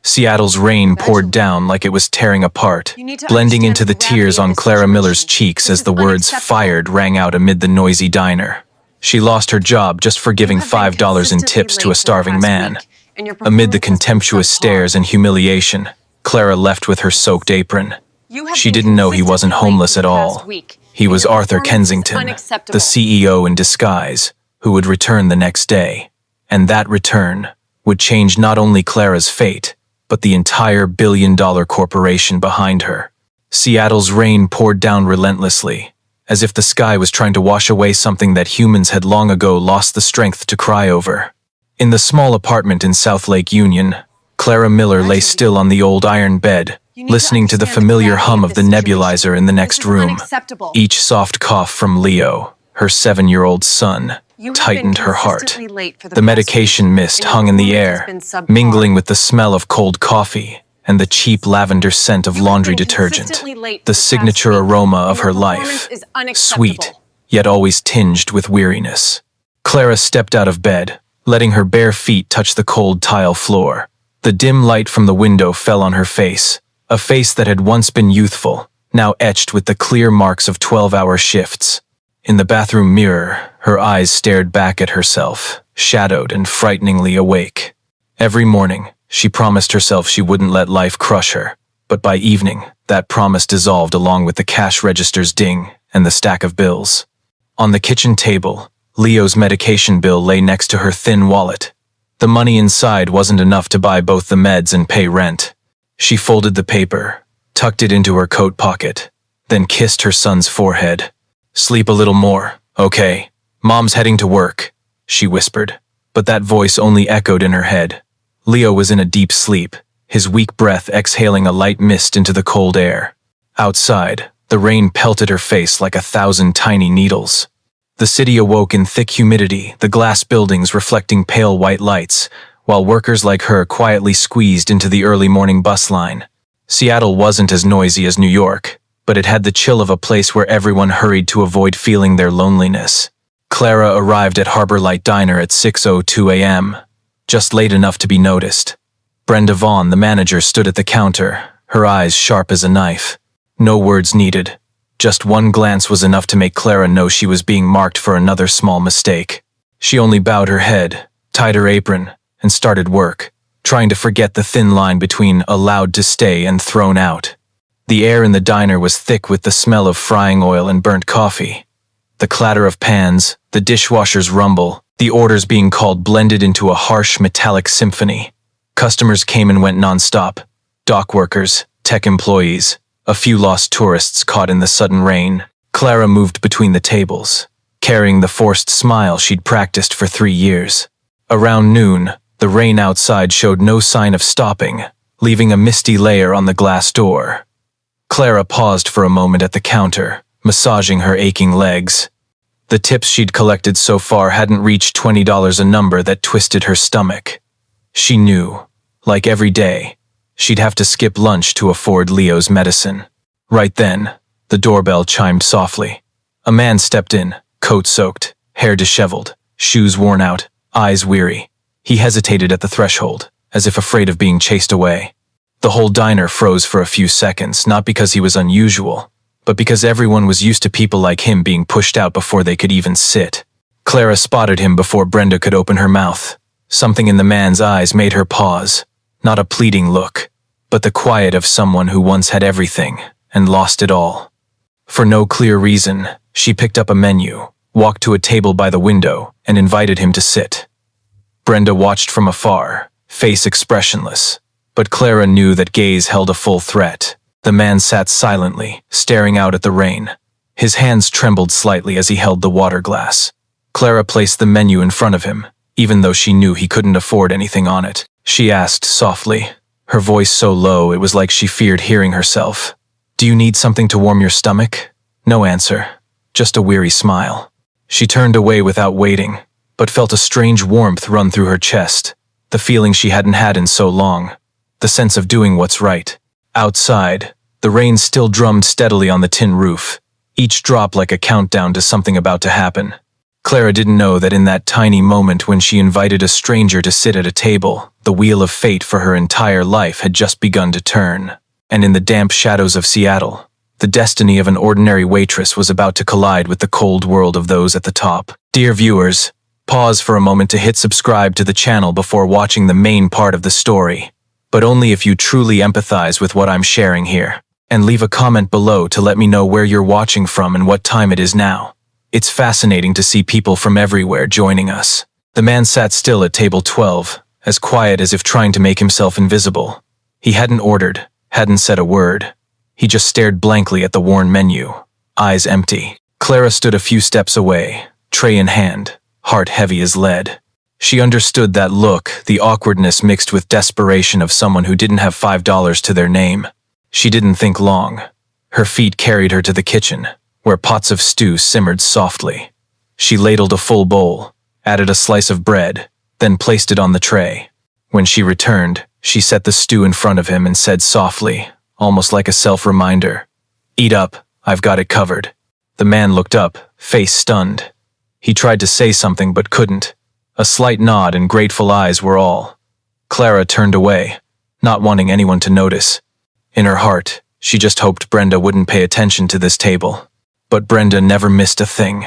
Seattle's rain poured down like it was tearing apart, blending into the tears on Clara Miller's cheeks as the words "fired" rang out amid the noisy diner. She lost her job just for giving $5 in tips to a starving man. Amid the contemptuous stares and humiliation, Clara left with her soaked apron. She didn't know he wasn't homeless at all. He was Arthur Kensington, the CEO in disguise, who would return the next day. And that return would change not only Clara's fate, but the entire billion-dollar corporation behind her. Seattle's rain poured down relentlessly, as if the sky was trying to wash away something that humans had long ago lost the strength to cry over. In the small apartment in South Lake Union, Clara Miller lay still on the old iron bed, listening to the familiar hum of the nebulizer in the next room. Each soft cough from Leo, her 7-year-old son, tightened her heart. The medication mist hung in the air, mingling with the smell of cold coffee and the cheap lavender scent of laundry detergent, the signature aroma of her life, sweet, yet always tinged with weariness. Clara stepped out of bed, letting her bare feet touch the cold tile floor. The dim light from the window fell on her face, a face that had once been youthful, now etched with the clear marks of 12-hour shifts. In the bathroom mirror, her eyes stared back at herself, shadowed and frighteningly awake. Every morning, she promised herself she wouldn't let life crush her, but by evening, that promise dissolved along with the cash register's ding and the stack of bills. On the kitchen table, Leo's medication bill lay next to her thin wallet. The money inside wasn't enough to buy both the meds and pay rent. She folded the paper, tucked it into her coat pocket, then kissed her son's forehead. "Sleep a little more, okay? Mom's heading to work," she whispered, but that voice only echoed in her head. Leo was in a deep sleep, his weak breath exhaling a light mist into the cold air. Outside, the rain pelted her face like 1,000 tiny needles. The city awoke in thick humidity, the glass buildings reflecting pale white lights, while workers like her quietly squeezed into the early morning bus line. Seattle wasn't as noisy as New York, but it had the chill of a place where everyone hurried to avoid feeling their loneliness. Clara arrived at Harbor Light Diner at 6:02 a.m., just late enough to be noticed. Brenda Vaughn, the manager, stood at the counter, her eyes sharp as a knife. No words needed. Just one glance was enough to make Clara know she was being marked for another small mistake. She only bowed her head, tied her apron, and started work, trying to forget the thin line between allowed to stay and thrown out. The air in the diner was thick with the smell of frying oil and burnt coffee. The clatter of pans, the dishwasher's rumble, the orders being called blended into a harsh metallic symphony. Customers came and went nonstop. Dock workers, tech employees, a few lost tourists caught in the sudden rain. Clara moved between the tables, carrying the forced smile she'd practiced for 3 years. Around noon, the rain outside showed no sign of stopping, leaving a misty layer on the glass door. Clara paused for a moment at the counter, massaging her aching legs. The tips she'd collected so far hadn't reached $20 a number that twisted her stomach. She knew, like every day, she'd have to skip lunch to afford Leo's medicine. Right then, the doorbell chimed softly. A man stepped in, coat soaked, hair disheveled, shoes worn out, eyes weary. He hesitated at the threshold, as if afraid of being chased away. The whole diner froze for a few seconds, not because he was unusual, but because everyone was used to people like him being pushed out before they could even sit. Clara spotted him before Brenda could open her mouth. Something in the man's eyes made her pause. Not a pleading look, but the quiet of someone who once had everything and lost it all. For no clear reason, she picked up a menu, walked to a table by the window, and invited him to sit. Brenda watched from afar, face expressionless, but Clara knew that gaze held a full threat. The man sat silently, staring out at the rain. His hands trembled slightly as he held the water glass. Clara placed the menu in front of him, even though she knew he couldn't afford anything on it. She asked softly, her voice so low it was like she feared hearing herself. "Do you need something to warm your stomach?" No answer, just a weary smile. She turned away without waiting, but felt a strange warmth run through her chest, the feeling she hadn't had in so long, the sense of doing what's right. Outside, the rain still drummed steadily on the tin roof, each drop like a countdown to something about to happen. Clara didn't know that in that tiny moment when she invited a stranger to sit at a table, the wheel of fate for her entire life had just begun to turn. And in the damp shadows of Seattle, the destiny of an ordinary waitress was about to collide with the cold world of those at the top. Dear viewers, pause for a moment to hit subscribe to the channel before watching the main part of the story, but only if you truly empathize with what I'm sharing here. And leave a comment below to let me know where you're watching from and what time it is now. It's fascinating to see people from everywhere joining us. The man sat still at table 12, as quiet as if trying to make himself invisible. He hadn't ordered, hadn't said a word. He just stared blankly at the worn menu, eyes empty. Clara stood a few steps away, tray in hand, heart heavy as lead. She understood that look, the awkwardness mixed with desperation of someone who didn't have $5 to their name. She didn't think long. Her feet carried her to the kitchen, where pots of stew simmered softly. She ladled a full bowl, added a slice of bread, then placed it on the tray. When she returned, she set the stew in front of him and said softly, almost like a self-reminder, "Eat up, I've got it covered." The man looked up, face stunned. He tried to say something but couldn't. A slight nod and grateful eyes were all. Clara turned away, not wanting anyone to notice. In her heart, she just hoped Brenda wouldn't pay attention to this table. But Brenda never missed a thing.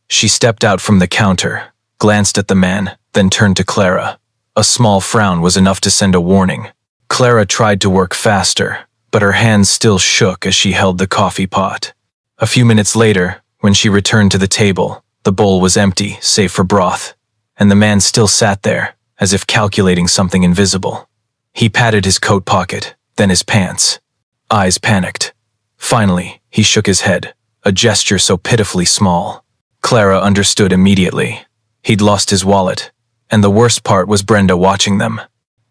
She stepped out from the counter, glanced at the man, then turned to Clara. A small frown was enough to send a warning. Clara tried to work faster, but her hands still shook as she held the coffee pot. A few minutes later, when she returned to the table, the bowl was empty, save for broth, and the man still sat there, as if calculating something invisible. He patted his coat pocket, then his pants. Eyes panicked. Finally, he shook his head, a gesture so pitifully small. Clara understood immediately. He'd lost his wallet, and the worst part was Brenda watching them.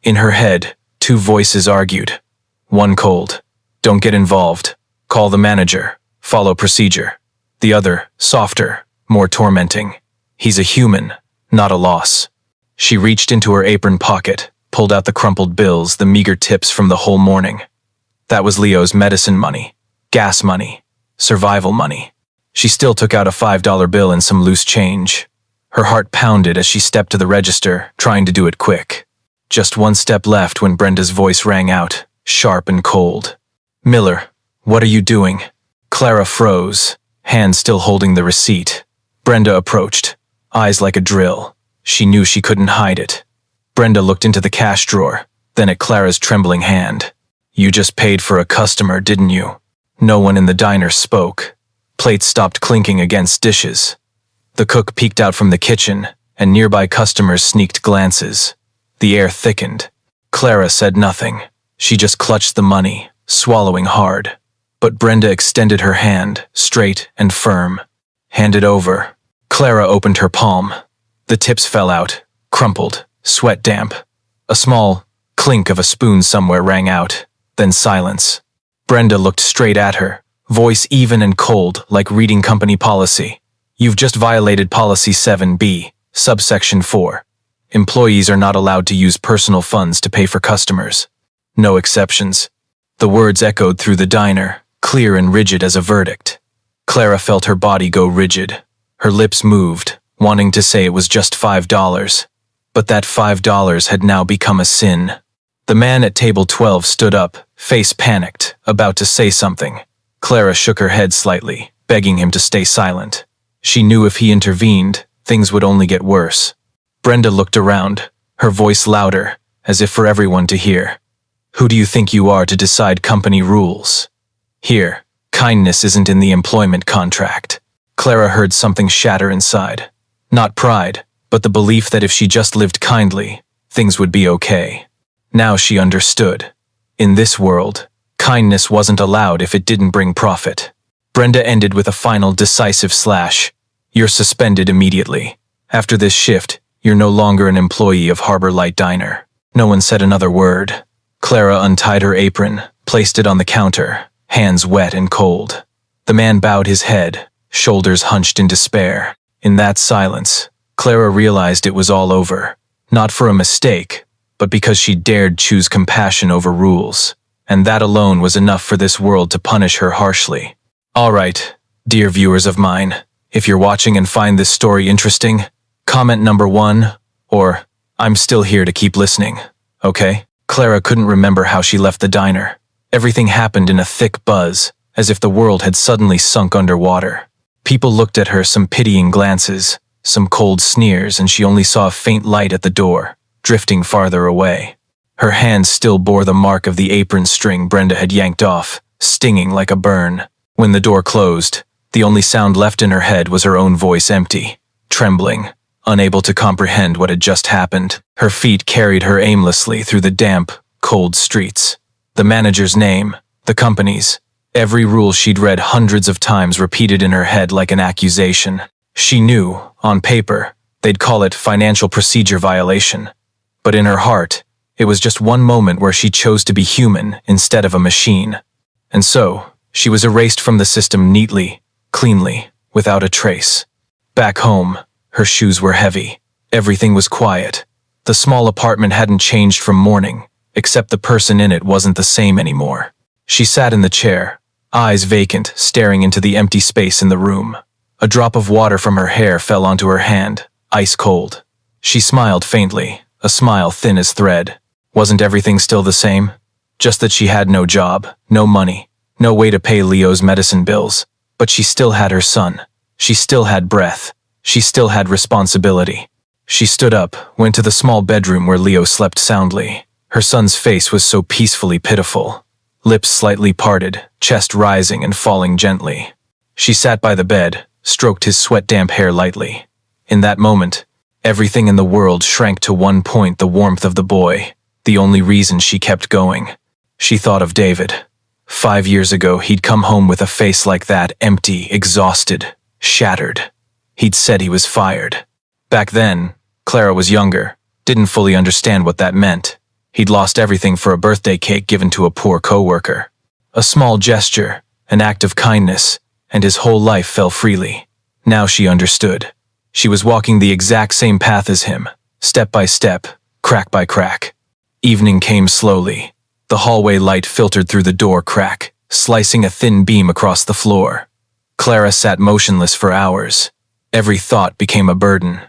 In her head, two voices argued. One cold, "Don't get involved. Call the manager. Follow procedure." The other, softer, more tormenting. "He's a human, not a loss." She reached into her apron pocket, pulled out the crumpled bills, the meager tips from the whole morning. That was Leo's medicine money, gas money, survival money. She still took out a $5 bill and some loose change. Her heart pounded as she stepped to the register, trying to do it quick. Just one step left when Brenda's voice rang out, sharp and cold. "Miller, what are you doing?" Clara froze, hand still holding the receipt. Brenda approached, eyes like a drill. She knew she couldn't hide it. Brenda looked into the cash drawer, then at Clara's trembling hand. "You just paid for a customer, didn't you?" No one in the diner spoke. Plates stopped clinking against dishes. The cook peeked out from the kitchen, and nearby customers sneaked glances. The air thickened. Clara said nothing. She just clutched the money, swallowing hard. But Brenda extended her hand, straight and firm. "Hand it over." Clara opened her palm. The tips fell out, crumpled, sweat damp. A small clink of a spoon somewhere rang out, then silence. Brenda looked straight at her, voice even and cold like reading company policy. "You've just violated Policy 7B, subsection 4. Employees are not allowed to use personal funds to pay for customers. No exceptions." The words echoed through the diner, clear and rigid as a verdict. Clara felt her body go rigid. Her lips moved, wanting to say it was just $5. But that $5 had now become a sin. The man at table 12 stood up, face panicked, about to say something. Clara shook her head slightly, begging him to stay silent. She knew if he intervened, things would only get worse. Brenda looked around, her voice louder, as if for everyone to hear. "Who do you think you are to decide company rules? Here, kindness isn't in the employment contract." Clara heard something shatter inside. Not pride, but the belief that if she just lived kindly, things would be okay. Now she understood. In this world, kindness wasn't allowed if it didn't bring profit. Brenda ended with a final decisive slash. "You're suspended immediately. After this shift, you're no longer an employee of Harbor Light Diner." No one said another word. Clara untied her apron, placed it on the counter, hands wet and cold. The man bowed his head, shoulders hunched in despair. In that silence, Clara realized it was all over. Not for a mistake, but because she dared choose compassion over rules. And that alone was enough for this world to punish her harshly. All right, dear viewers of mine, If you're watching and find this story interesting, comment number 1, or I'm still here to keep listening, okay? Clara couldn't remember how she left the diner. Everything happened in a thick buzz, as if the world had suddenly sunk underwater. People looked at her, some pitying glances, some cold sneers, and she only saw a faint light at the door, drifting farther away. Her hands still bore the mark of the apron string Brenda had yanked off, stinging like a burn. When the door closed, the only sound left in her head was her own voice, empty, trembling, unable to comprehend what had just happened. Her feet carried her aimlessly through the damp, cold streets. The manager's name, the company's, every rule she'd read hundreds of times repeated in her head like an accusation. She knew, on paper, they'd call it financial procedure violation. But in her heart, it was just one moment where she chose to be human instead of a machine. And so, she was erased from the system neatly, cleanly, without a trace. Back home, her shoes were heavy. Everything was quiet. The small apartment hadn't changed from morning, except the person in it wasn't the same anymore. She sat in the chair, eyes vacant, staring into the empty space in the room. A drop of water from her hair fell onto her hand, ice cold. She smiled faintly, a smile thin as thread. Wasn't everything still the same? Just that she had no job, no money, no way to pay Leo's medicine bills. But she still had her son. She still had breath. She still had responsibility. She stood up, went to the small bedroom where Leo slept soundly. Her son's face was so peacefully pitiful. Lips slightly parted, chest rising and falling gently. She sat by the bed, stroked his sweat-damp hair lightly. In that moment, everything in the world shrank to one point: the warmth of the boy. The only reason she kept going. She thought of David. 5 years ago, he'd come home with a face like that, empty, exhausted, shattered. He'd said he was fired. Back then, Clara was younger, didn't fully understand what that meant. He'd lost everything for a birthday cake given to a poor coworker. A small gesture, an act of kindness, and his whole life fell freely. Now she understood. She was walking the exact same path as him, step by step, crack by crack. Evening came slowly. The hallway light filtered through the door crack, slicing a thin beam across the floor. Clara sat motionless for hours. Every thought became a burden.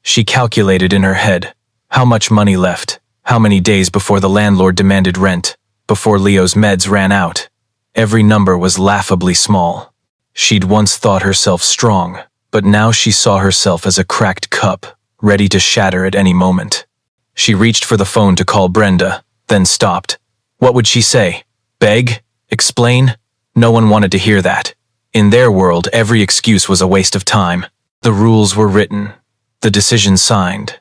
She calculated in her head how much money left, how many days before the landlord demanded rent, before Leo's meds ran out. Every number was laughably small. She'd once thought herself strong, but now she saw herself as a cracked cup, ready to shatter at any moment. She reached for the phone to call Brenda, then stopped. What would she say? Beg? Explain? No one wanted to hear that. In their world, every excuse was a waste of time. The rules were written, the decision signed.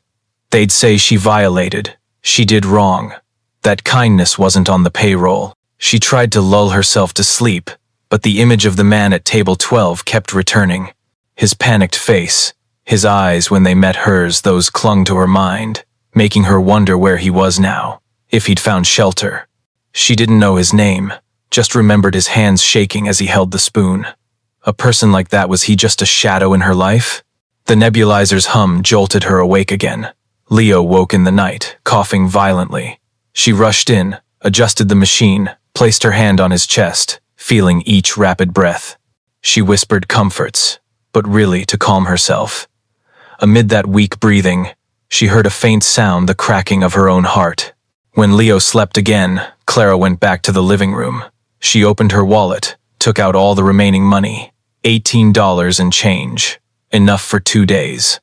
They'd say she violated, she did wrong, that kindness wasn't on the payroll. She tried to lull herself to sleep, but the image of the man at table 12 kept returning. His panicked face, his eyes when they met hers, those clung to her mind, making her wonder where he was now, if he'd found shelter. She didn't know his name, just remembered his hands shaking as he held the spoon. A person like that, was he just a shadow in her life? The nebulizer's hum jolted her awake again. Leo woke in the night, coughing violently. She rushed in, adjusted the machine, placed her hand on his chest, feeling each rapid breath. She whispered comforts, but really to calm herself. Amid that weak breathing, she heard a faint sound, the cracking of her own heart. When Leo slept again, Clara went back to the living room. She opened her wallet, took out all the remaining money, $18 and change, enough for 2 days.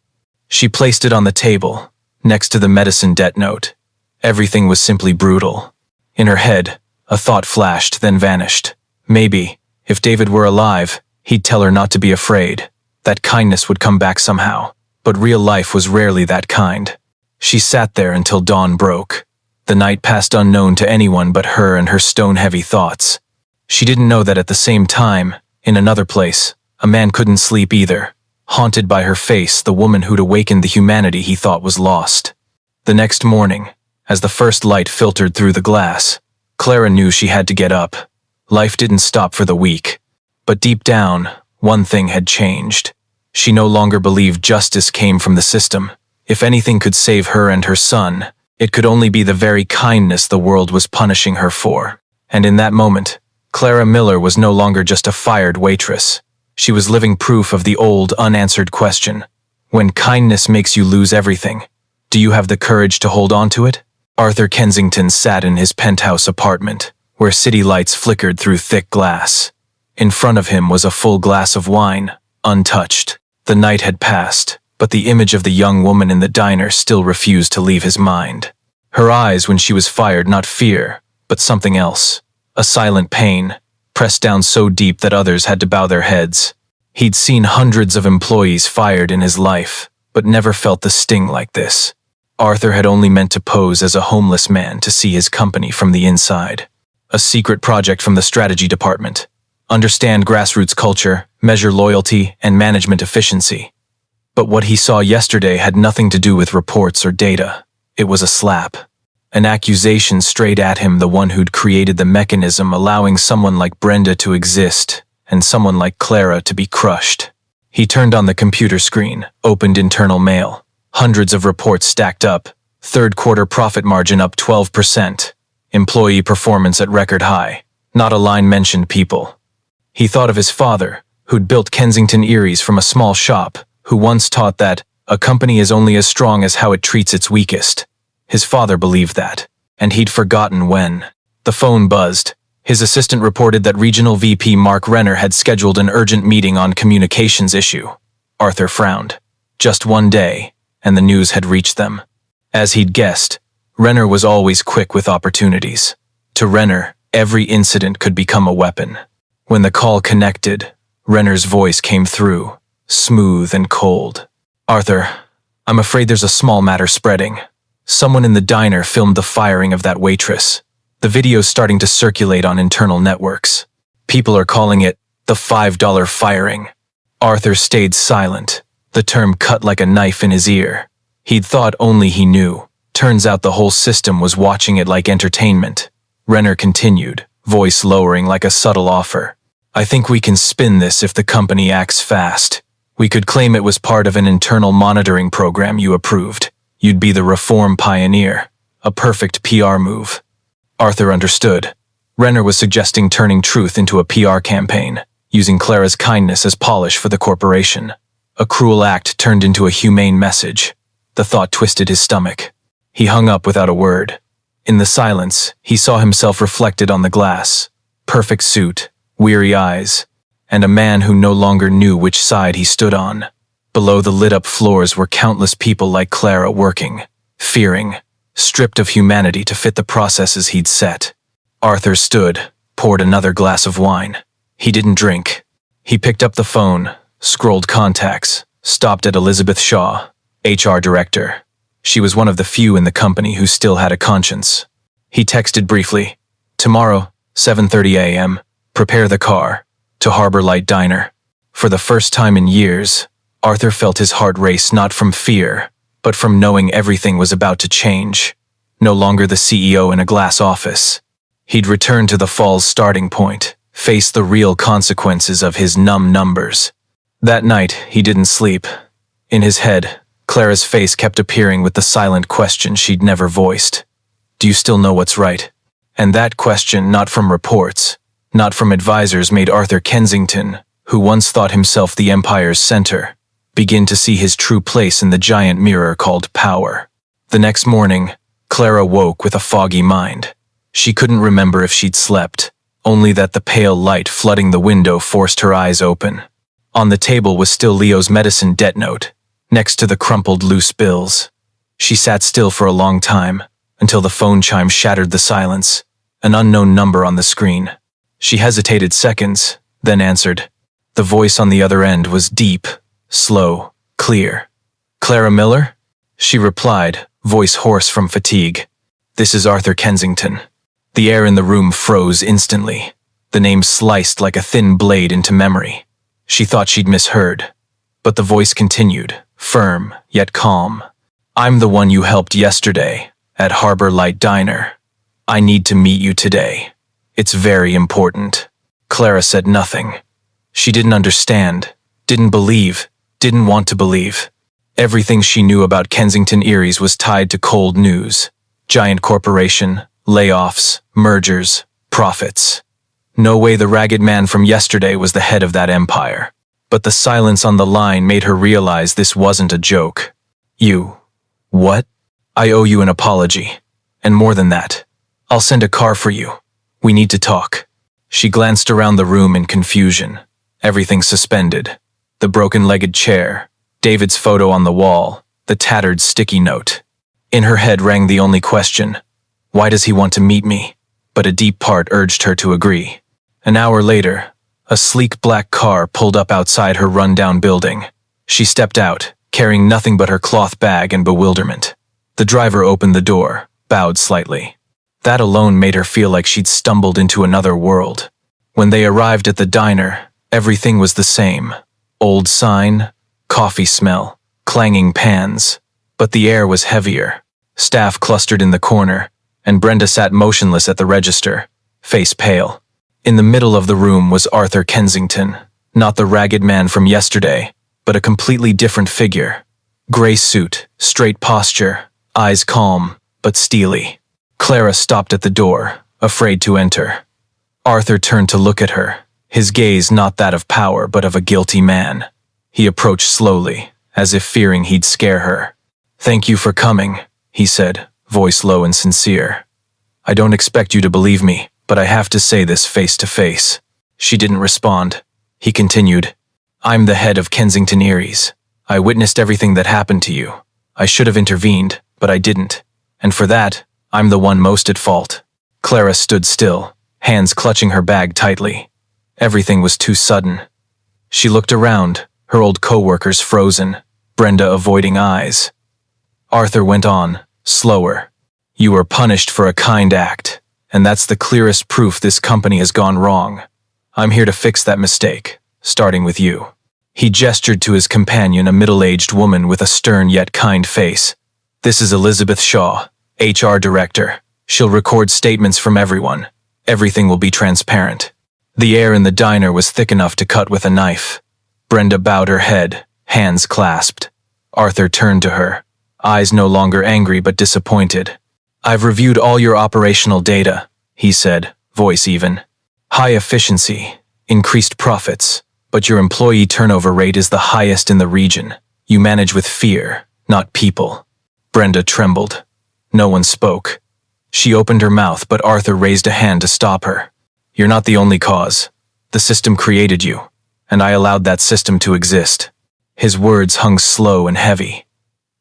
She placed it on the table, next to the medicine debt note. Everything was simply brutal. In her head, a thought flashed, then vanished. Maybe, if David were alive, he'd tell her not to be afraid. That kindness would come back somehow. But real life was rarely that kind. She sat there until dawn broke. The night passed unknown to anyone but her and her stone-heavy thoughts. She didn't know that at the same time, in another place, a man couldn't sleep either, haunted by her face, the woman who'd awakened the humanity he thought was lost. The next morning, as the first light filtered through the glass, Clara knew she had to get up. Life didn't stop for the weak. But deep down, one thing had changed. She no longer believed justice came from the system. If anything could save her and her son, it could only be the very kindness the world was punishing her for. And in that moment, Clara Miller was no longer just a fired waitress. She was living proof of the old, unanswered question. When kindness makes you lose everything, do you have the courage to hold on to it? Arthur Kensington sat in his penthouse apartment, where city lights flickered through thick glass. In front of him was a full glass of wine, untouched. The night had passed, but the image of the young woman in the diner still refused to leave his mind. Her eyes when she was fired, not fear, but something else. A silent pain, pressed down so deep that others had to bow their heads. He'd seen hundreds of employees fired in his life, but never felt the sting like this. Arthur had only meant to pose as a homeless man to see his company from the inside. A secret project from the strategy department. Understand grassroots culture, measure loyalty, and management efficiency. But what he saw yesterday had nothing to do with reports or data. It was a slap. An accusation straight at him, the one who'd created the mechanism allowing someone like Brenda to exist, and someone like Clara to be crushed. He turned on the computer screen, opened internal mail. Hundreds of reports stacked up. Third quarter profit margin up 12%. Employee performance at record high. Not a line mentioned people. He thought of his father, who'd built Kensington Eries from a small shop, who once taught that a company is only as strong as how it treats its weakest. His father believed that, and he'd forgotten when. The phone buzzed. His assistant reported that Regional VP Mark Renner had scheduled an urgent meeting on communications issue. Arthur frowned. Just one day, and the news had reached them. As he'd guessed, Renner was always quick with opportunities. To Renner, every incident could become a weapon. When the call connected, Renner's voice came through, smooth and cold. "Arthur, I'm afraid there's a small matter spreading. Someone in the diner filmed the firing of that waitress. The video's starting to circulate on internal networks. People are calling it the $5 firing." Arthur stayed silent. The term cut like a knife in his ear. He'd thought only he knew. Turns out the whole system was watching it like entertainment. Renner continued, voice lowering like a subtle offer. "I think we can spin this if the company acts fast. We could claim it was part of an internal monitoring program you approved. You'd be the reform pioneer. A perfect PR move." Arthur understood. Renner was suggesting turning truth into a PR campaign, using Clara's kindness as polish for the corporation. A cruel act turned into a humane message. The thought twisted his stomach. He hung up without a word. In the silence, he saw himself reflected on the glass. Perfect suit, weary eyes, and a man who no longer knew which side he stood on. Below the lit-up floors were countless people like Clara working, fearing, stripped of humanity to fit the processes he'd set. Arthur stood, poured another glass of wine. He didn't drink. He picked up the phone, scrolled contacts, stopped at Elizabeth Shaw, HR director. She was one of the few in the company who still had a conscience. He texted briefly, "Tomorrow, 7:30 a.m., prepare the car, to Harbor Light Diner." For the first time in years, Arthur felt his heart race not from fear, but from knowing everything was about to change. No longer the CEO in a glass office. He'd return to the fall's starting point, face the real consequences of his numb numbers. That night, he didn't sleep. In his head, Clara's face kept appearing with the silent question she'd never voiced. "Do you still know what's right?" And that question, not from reports, not from advisors, made Arthur Kensington, who once thought himself the empire's center, begin to see his true place in the giant mirror called power. The next morning, Clara woke with a foggy mind. She couldn't remember if she'd slept, only that the pale light flooding the window forced her eyes open. On the table was still Leo's medicine debt note, next to the crumpled loose bills. She sat still for a long time, until the phone chime shattered the silence, an unknown number on the screen. She hesitated seconds, then answered. The voice on the other end was deep, slow, clear. "Clara Miller?" She replied, voice hoarse from fatigue. "This is Arthur Kensington." The air in the room froze instantly. The name sliced like a thin blade into memory. She thought she'd misheard. But the voice continued, firm, yet calm. "I'm the one you helped yesterday, at Harbor Light Diner. I need to meet you today. It's very important." Clara said nothing. She didn't understand, didn't believe, didn't want to believe. Everything she knew about Kensington Eries was tied to cold news. Giant corporation, layoffs, mergers, profits. No way the ragged man from yesterday was the head of that empire. but the silence on the line made her realize this wasn't a joke. You. What? I owe you an apology. And more than that, I'll send a car for you. We need to talk. She glanced around the room in confusion. Everything suspended. The broken-legged chair, David's photo on the wall, the tattered sticky note. In her head rang the only question. Why does he want to meet me? But a deep part urged her to agree. An hour later, a sleek black car pulled up outside her run-down building. She stepped out, carrying nothing but her cloth bag and bewilderment. The driver opened the door, bowed slightly. That alone made her feel like she'd stumbled into another world. When they arrived at the diner, everything was the same. Old sign, coffee smell, clanging pans. But the air was heavier. Staff clustered in the corner, and Brenda sat motionless at the register, face pale. In the middle of the room was Arthur Kensington, not the ragged man from yesterday, but a completely different figure. Gray suit, straight posture, eyes calm, but steely. Clara stopped at the door, afraid to enter. Arthur turned to look at her, his gaze not that of power but of a guilty man. He approached slowly, as if fearing he'd scare her. "Thank you for coming," he said, voice low and sincere. "I don't expect you to believe me, but I have to say this face to face." She didn't respond. He continued, "I'm the head of Kensington Eries. I witnessed everything that happened to you. I should have intervened, but I didn't. And for that, I'm the one most at fault." Clara stood still, hands clutching her bag tightly. Everything was too sudden. She looked around, her old co-workers frozen, Brenda avoiding eyes. Arthur went on, slower. "You were punished for a kind act, and that's the clearest proof this company has gone wrong. I'm here to fix that mistake, starting with you." He gestured to his companion, a middle-aged woman with a stern yet kind face. "This is Elizabeth Shaw, HR Director. She'll record statements from everyone. Everything will be transparent." The air in the diner was thick enough to cut with a knife. Brenda bowed her head, hands clasped. Arthur turned to her, eyes no longer angry but disappointed. "I've reviewed all your operational data," he said, voice even. "High efficiency, increased profits, but your employee turnover rate is the highest in the region. You manage with fear, not people." Brenda trembled. No one spoke. She opened her mouth, but Arthur raised a hand to stop her. "You're not the only cause. The system created you, and I allowed that system to exist." His words hung slow and heavy.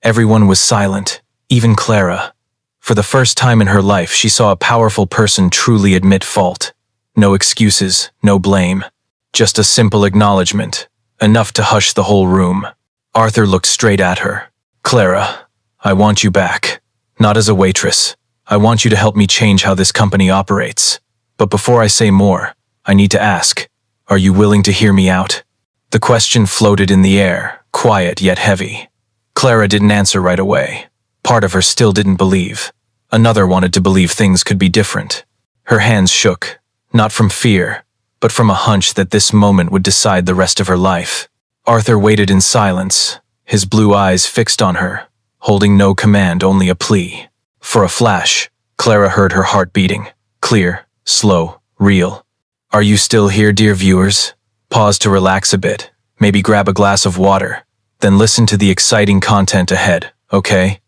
Everyone was silent, even Clara. For the first time in her life, she saw a powerful person truly admit fault. No excuses, no blame. Just a simple acknowledgement, enough to hush the whole room. Arthur looked straight at her. "Clara, I want you back. Not as a waitress. I want you to help me change how this company operates. But before I say more, I need to ask, are you willing to hear me out?" The question floated in the air, quiet yet heavy. Clara didn't answer right away. Part of her still didn't believe. Another wanted to believe things could be different. Her hands shook, not from fear, but from a hunch that this moment would decide the rest of her life. Arthur waited in silence, his blue eyes fixed on her, holding no command, only a plea. For a flash, Clara heard her heart beating, clear, slow, real. "Are you still here, dear viewers? Pause to relax a bit, maybe grab a glass of water, then listen to the exciting content ahead, okay?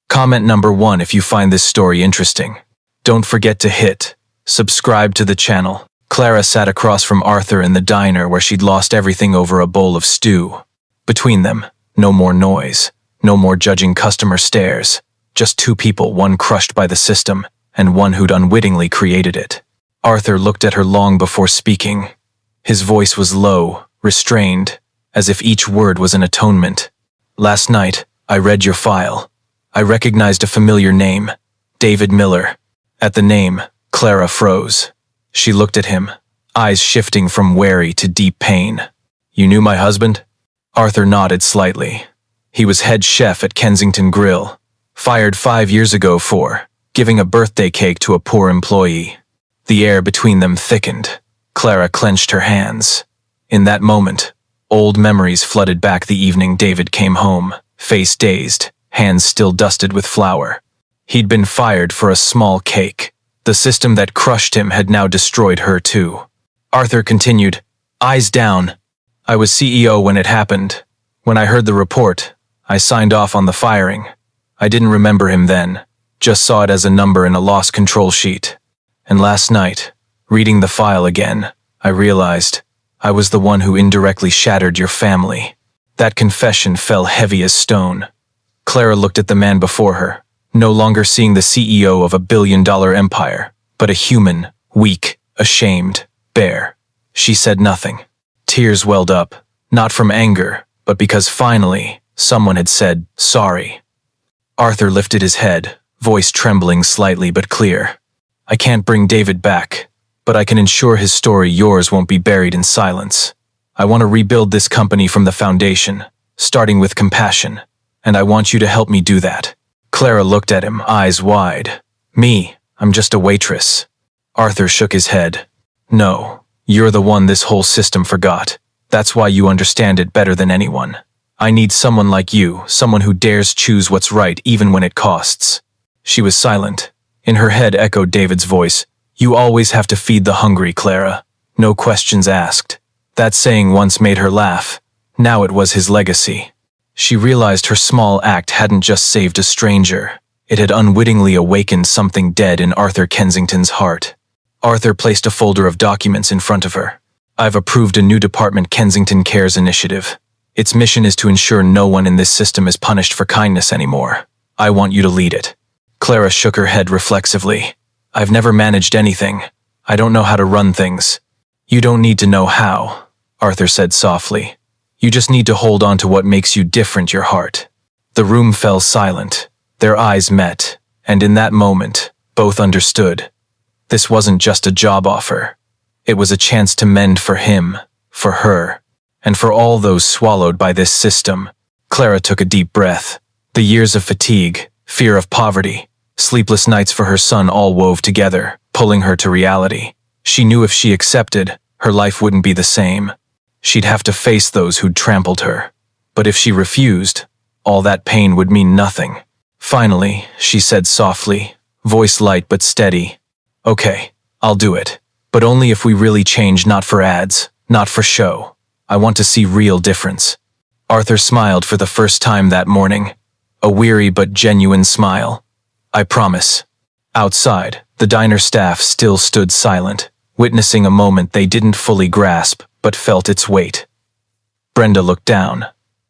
Comment number 1 if you find this story interesting. Don't forget to hit subscribe to the channel." Clara sat across from Arthur in the diner where she'd lost everything over a bowl of stew. Between them, no more noise, no more judging customer stares. Just two people, one crushed by the system, and one who'd unwittingly created it. Arthur looked at her long before speaking. His voice was low, restrained, as if each word was an atonement. "Last night, I read your file. I recognized a familiar name, David Miller." At the name, Clara froze. She looked at him, eyes shifting from wary to deep pain. "You knew my husband?" Arthur nodded slightly. He was head chef at Kensington Grill, fired 5 years ago for giving a birthday cake to a poor employee. The air between them thickened. Clara clenched her hands. In that moment, old memories flooded back. The evening David came home, face dazed, hands still dusted with flour. He'd been fired for a small cake. The system that crushed him had now destroyed her too. Arthur continued, eyes down. I was CEO when it happened. When I heard the report, I signed off on the firing. I didn't remember him then, just saw it as a number in a loss control sheet. And last night, reading the file again, I realized I was the one who indirectly shattered your family. That confession fell heavy as stone. Clara looked at the man before her, no longer seeing the CEO of a billion-dollar empire, but a human, weak, ashamed, bare. She said nothing. Tears welled up, not from anger, but because finally, someone had said, sorry. Arthur lifted his head, voice trembling slightly but clear. I can't bring David back, but I can ensure his story, yours, won't be buried in silence. I want to rebuild this company from the foundation, starting with compassion, and I want you to help me do that. Clara looked at him, eyes wide. Me, I'm just a waitress. Arthur shook his head. No, you're the one this whole system forgot. That's why you understand it better than anyone. I need someone like you, someone who dares choose what's right even when it costs. She was silent. In her head echoed David's voice. You always have to feed the hungry, Clara. No questions asked. That saying once made her laugh. Now it was his legacy. She realized her small act hadn't just saved a stranger. It had unwittingly awakened something dead in Arthur Kensington's heart. Arthur placed a folder of documents in front of her. I've approved a new department, Kensington Cares Initiative. Its mission is to ensure no one in this system is punished for kindness anymore. I want you to lead it. Clara shook her head reflexively. I've never managed anything. I don't know how to run things. You don't need to know how, Arthur said softly. You just need to hold on to what makes you different, your heart. The room fell silent. Their eyes met, and in that moment, both understood. This wasn't just a job offer. It was a chance to mend for him, for her, and for all those swallowed by this system. Clara took a deep breath. The years of fatigue, fear of poverty, sleepless nights for her son all wove together, pulling her to reality. She knew if she accepted, her life wouldn't be the same. She'd have to face those who'd trampled her. But if she refused, all that pain would mean nothing. Finally, she said softly, voice light but steady, okay, I'll do it. But only if we really change, not for ads, not for show. I want to see real difference. Arthur smiled for the first time that morning. A weary but genuine smile. I promise. Outside, the diner staff still stood silent, witnessing a moment they didn't fully grasp, but felt its weight. Brenda looked down,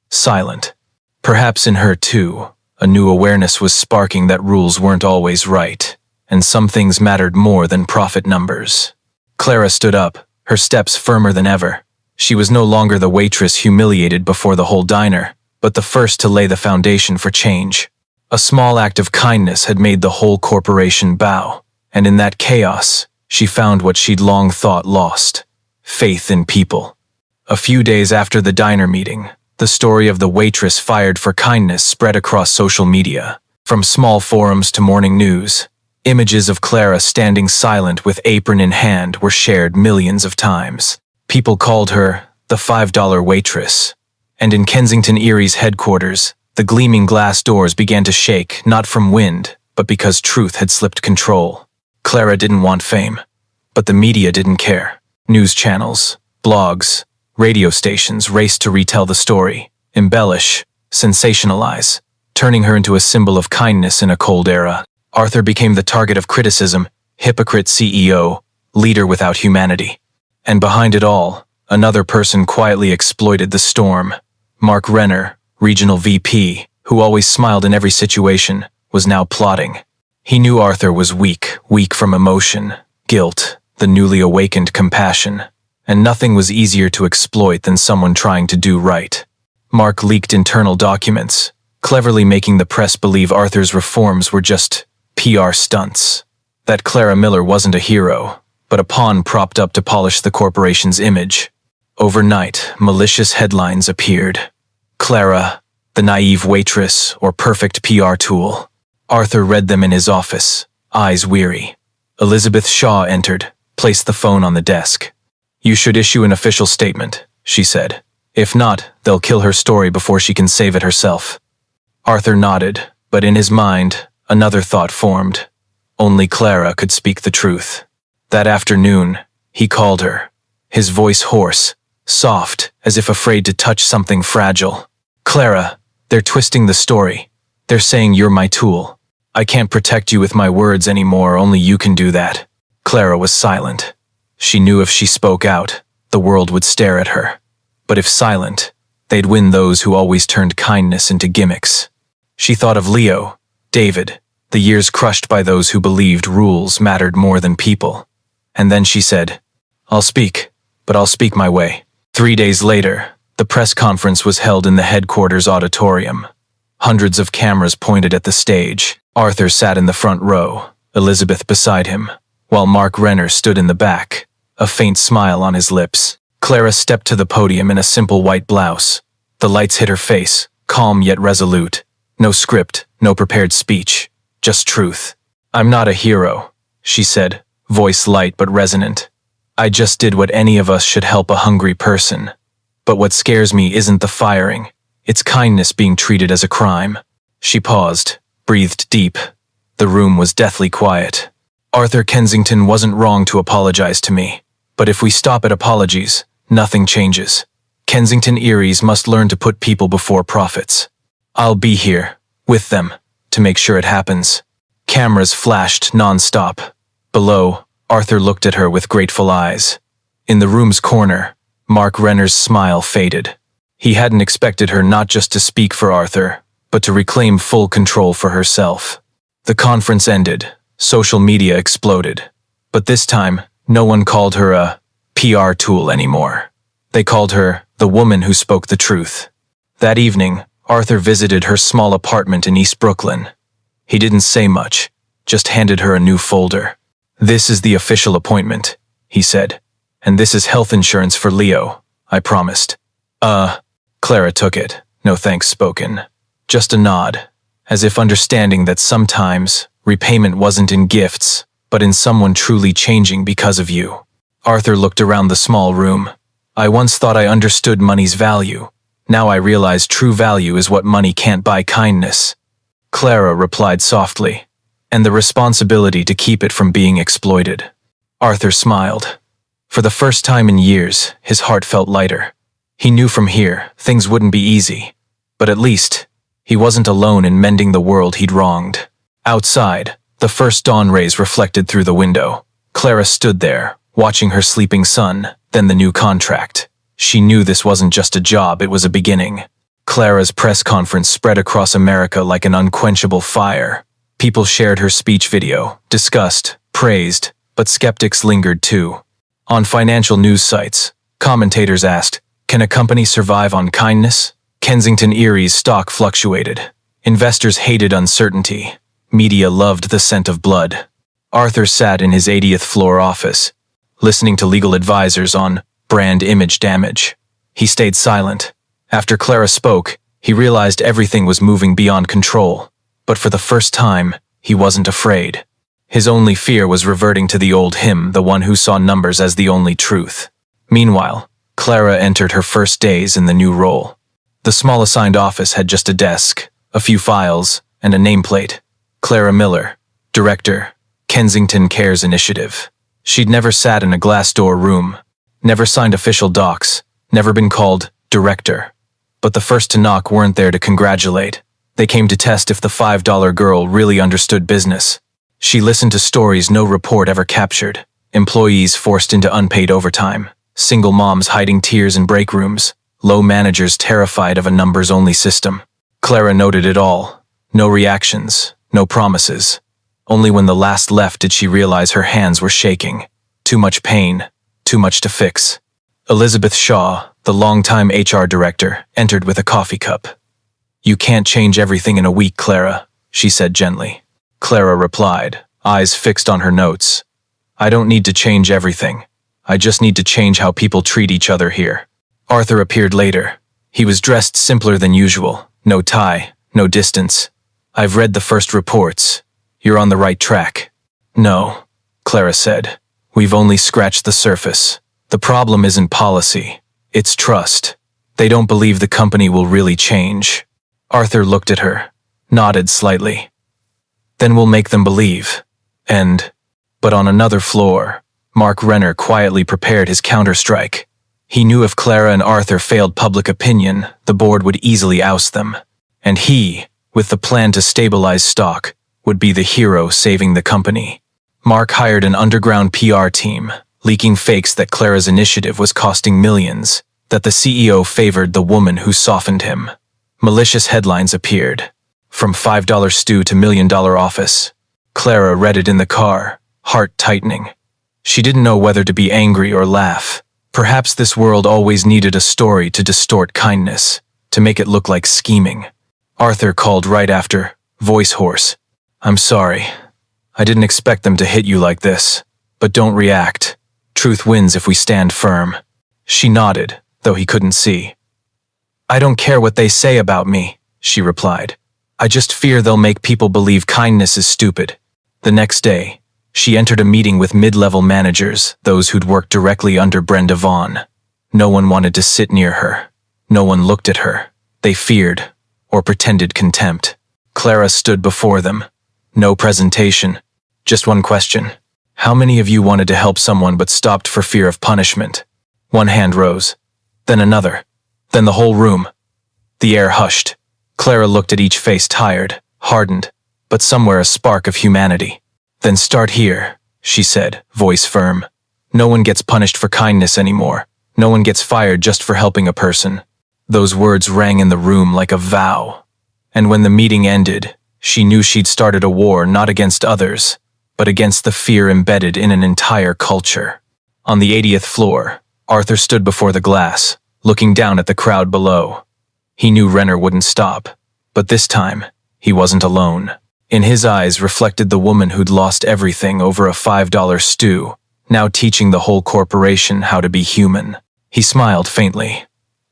silent. Perhaps in her too, a new awareness was sparking that rules weren't always right, and some things mattered more than profit numbers. Clara stood up, her steps firmer than ever. She was no longer the waitress humiliated before the whole diner, but the first to lay the foundation for change. A small act of kindness had made the whole corporation bow, and in that chaos, she found what she'd long thought lost: faith in people. A few days after the diner meeting, the story of the waitress fired for kindness spread across social media. From small forums to morning news, images of Clara standing silent with apron in hand were shared millions of times. People called her the $5 waitress. And in Kensington Erie's headquarters, the gleaming glass doors began to shake, not from wind, but because truth had slipped control. Clara didn't want fame, but the media didn't care. News channels, blogs, radio stations raced to retell the story, embellish, sensationalize, turning her into a symbol of kindness in a cold era. Arthur became the target of criticism, hypocrite CEO, leader without humanity. And behind it all, another person quietly exploited the storm. Mark Renner, regional VP, who always smiled in every situation, was now plotting. He knew Arthur was weak from emotion, guilt, the newly awakened compassion, and nothing was easier to exploit than someone trying to do right. Mark leaked internal documents, cleverly making the press believe Arthur's reforms were just PR stunts. That Clara Miller wasn't a hero, but a pawn propped up to polish the corporation's image. Overnight, malicious headlines appeared. Clara, the naive waitress, or perfect PR tool. Arthur read them in his office, eyes weary. Elizabeth Shaw entered, placed the phone on the desk. You should issue an official statement, she said. If not, they'll kill her story before she can save it herself. Arthur nodded, but in his mind, another thought formed. Only Clara could speak the truth. That afternoon, he called her, his voice hoarse, soft, as if afraid to touch something fragile. "Clara, they're twisting the story. They're saying you're my tool. I can't protect you with my words anymore, only you can do that." Clara was silent. She knew if she spoke out, the world would stare at her. But if silent, they'd win those who always turned kindness into gimmicks. She thought of Leo, David, the years crushed by those who believed rules mattered more than people. And then she said, "I'll speak, but I'll speak my way." 3 days later, the press conference was held in the headquarters auditorium. Hundreds of cameras pointed at the stage. Arthur sat in the front row, Elizabeth beside him, while Mark Renner stood in the back, a faint smile on his lips. Clara stepped to the podium in a simple white blouse. The lights hit her face, calm yet resolute. No script, no prepared speech, just truth. "I'm not a hero," she said, voice light but resonant. "I just did what any of us should help a hungry person. But what scares me isn't the firing. It's kindness being treated as a crime." She paused, breathed deep. The room was deathly quiet. "Arthur Kensington wasn't wrong to apologize to me. But if we stop at apologies, nothing changes. Kensington Eries must learn to put people before profits. I'll be here, with them, to make sure it happens." Cameras flashed non-stop. Below, Arthur looked at her with grateful eyes. In the room's corner, Mark Renner's smile faded. He hadn't expected her not just to speak for Arthur, but to reclaim full control for herself. The conference ended. Social media exploded. But this time, no one called her a PR tool anymore. They called her the woman who spoke the truth. That evening, Arthur visited her small apartment in East Brooklyn. He didn't say much, just handed her a new folder. "This is the official appointment," he said. "And this is health insurance for Leo, I promised." Clara took it, no thanks spoken. Just a nod, as if understanding that sometimes repayment wasn't in gifts, but in someone truly changing because of you. Arthur looked around the small room. "I once thought I understood money's value. Now I realize true value is what money can't buy: kindness." Clara replied softly, "And the responsibility to keep it from being exploited." Arthur smiled. For the first time in years, his heart felt lighter. He knew from here things wouldn't be easy, but at least he wasn't alone in mending the world he'd wronged. Outside, the first dawn rays reflected through the window. Clara stood there, watching her sleeping son, then the new contract. She knew this wasn't just a job, it was a beginning. Clara's press conference spread across America like an unquenchable fire. People shared her speech video, discussed, praised, but skeptics lingered too. On financial news sites, commentators asked, "Can a company survive on kindness?" Kensington Erie's stock fluctuated. Investors hated uncertainty. Media loved the scent of blood. Arthur sat in his 80th floor office, listening to legal advisors on brand image damage. He stayed silent. After Clara spoke, he realized everything was moving beyond control. But for the first time, he wasn't afraid. His only fear was reverting to the old him, the one who saw numbers as the only truth. Meanwhile, Clara entered her first days in the new role. The small assigned office had just a desk, a few files, and a nameplate. Clara Miller, Director, Kensington Cares Initiative. She'd never sat in a glass-door room, never signed official docs, never been called Director. But the first to knock weren't there to congratulate. They came to test if the $5 girl really understood business. She listened to stories no report ever captured. Employees forced into unpaid overtime. Single moms hiding tears in break rooms. Low managers terrified of a numbers-only system. Clara noted it all. No reactions, no promises. Only when the last left did she realize her hands were shaking. Too much pain, too much to fix. Elizabeth Shaw, the longtime HR director, entered with a coffee cup. "You can't change everything in a week, Clara," she said gently. Clara replied, eyes fixed on her notes. "I don't need to change everything. I just need to change how people treat each other here." Arthur appeared later. He was dressed simpler than usual. No tie, no distance. "I've read the first reports. You're on the right track." "No," Clara said. "We've only scratched the surface. The problem isn't policy. It's trust. They don't believe the company will really change." Arthur looked at her, nodded slightly. "Then we'll make them believe." But on another floor, Mark Renner quietly prepared his counterstrike. He knew if Clara and Arthur failed public opinion, the board would easily oust them. And he, with the plan to stabilize stock, would be the hero saving the company. Mark hired an underground PR team, leaking fakes that Clara's initiative was costing millions, that the CEO favored the woman who softened him. Malicious headlines appeared. From $5 stew to $1 million office. Clara read it in the car, heart tightening. She didn't know whether to be angry or laugh. Perhaps this world always needed a story to distort kindness, to make it look like scheming. Arthur called right after, voice hoarse. "I'm sorry. I didn't expect them to hit you like this. But don't react. Truth wins if we stand firm." She nodded, though he couldn't see. "I don't care what they say about me," she replied. "I just fear they'll make people believe kindness is stupid." The next day, she entered a meeting with mid-level managers, those who'd worked directly under Brenda Vaughn. No one wanted to sit near her. No one looked at her. They feared, or pretended contempt. Clara stood before them. No presentation. Just one question. How many of you wanted to help someone but stopped for fear of punishment? One hand rose. Then another. Then the whole room. The air hushed. Clara looked at each face tired, hardened, but somewhere a spark of humanity. "Then start here," she said, voice firm. "No one gets punished for kindness anymore. No one gets fired just for helping a person." Those words rang in the room like a vow. And when the meeting ended, she knew she'd started a war not against others, but against the fear embedded in an entire culture. On the 80th floor, Arthur stood before the glass, looking down at the crowd below. He knew Renner wouldn't stop, but this time, he wasn't alone. In his eyes reflected the woman who'd lost everything over a $5 stew, now teaching the whole corporation how to be human. He smiled faintly.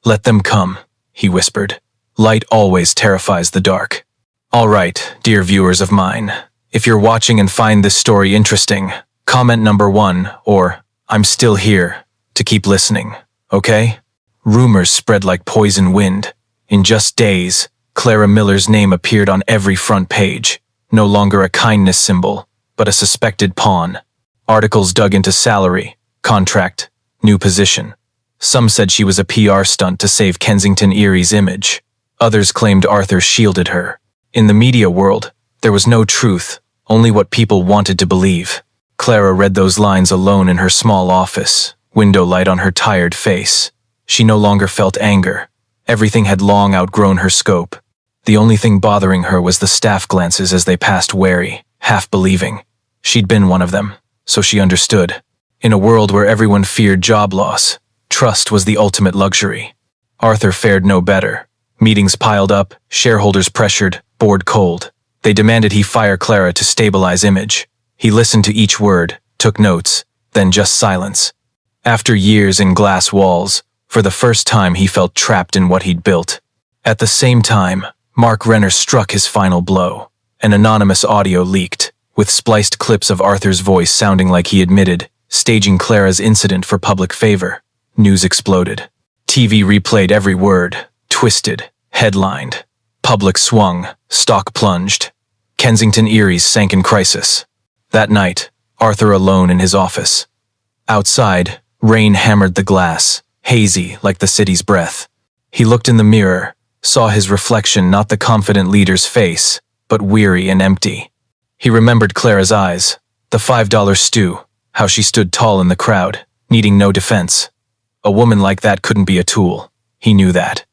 "Let them come," he whispered. "Light always terrifies the dark." All right, dear viewers of mine, if you're watching and find this story interesting, comment number 1 or "I'm still here" to keep listening, okay? Rumors spread like poison wind. In just days, Clara Miller's name appeared on every front page. No longer a kindness symbol, but a suspected pawn. Articles dug into salary, contract, new position. Some said she was a PR stunt to save Kensington Erie's image. Others claimed Arthur shielded her. In the media world, there was no truth, only what people wanted to believe. Clara read those lines alone in her small office, window light on her tired face. She no longer felt anger. Everything had long outgrown her scope. The only thing bothering her was the staff glances as they passed wary, half-believing. She'd been one of them, so she understood. In a world where everyone feared job loss, trust was the ultimate luxury. Arthur fared no better. Meetings piled up, shareholders pressured, board cold. They demanded he fire Clara to stabilize image. He listened to each word, took notes, then just silence. After years in glass walls, for the first time he felt trapped in what he'd built. At the same time, Mark Renner struck his final blow. An anonymous audio leaked, with spliced clips of Arthur's voice sounding like he admitted, staging Clara's incident for public favor. News exploded. TV replayed every word, twisted, headlined. Public swung, stock plunged. Kensington Erie's sank in crisis. That night, Arthur alone in his office. Outside, rain hammered the glass, hazy like the city's breath. He looked in the mirror, saw his reflection not the confident leader's face, but weary and empty. He remembered Clara's eyes, the $5 stew, how she stood tall in the crowd, needing no defense. A woman like that couldn't be a tool. He knew that.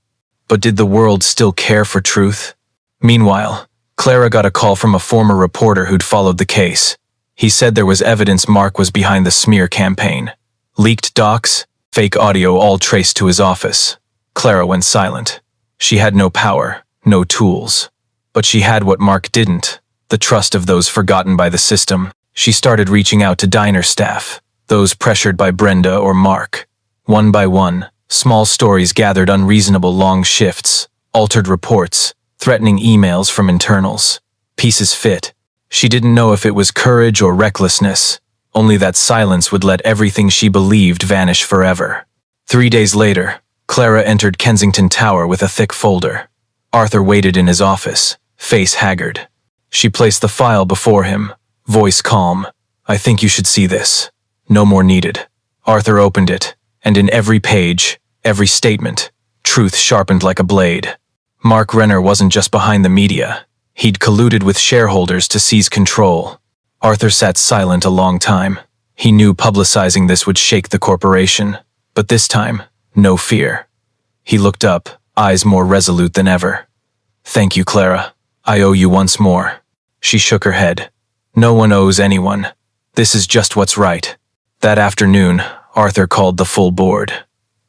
But did the world still care for truth? Meanwhile, Clara got a call from a former reporter who'd followed the case. He said there was evidence Mark was behind the smear campaign. Leaked docs, fake audio all traced to his office. Clara went silent. She had no power, no tools. But she had what Mark didn't, the trust of those forgotten by the system. She started reaching out to diner staff, those pressured by Brenda or Mark. One by one, small stories gathered unreasonable long shifts, altered reports, threatening emails from internals. Pieces fit. She didn't know if it was courage or recklessness, only that silence would let everything she believed vanish forever. 3 days later, Clara entered Kensington Tower with a thick folder. Arthur waited in his office, face haggard. She placed the file before him, voice calm. "I think you should see this. No more needed." Arthur opened it, And in every page, every statement, truth sharpened like a blade. Mark Renner wasn't just behind the media. He'd colluded with shareholders to seize control. Arthur sat silent a long time. He knew publicizing this would shake the corporation, but this time, no fear. He looked up, eyes more resolute than ever. "Thank you, Clara. I owe you once more." She shook her head. "No one owes anyone. This is just what's right." That afternoon, Arthur called the full board.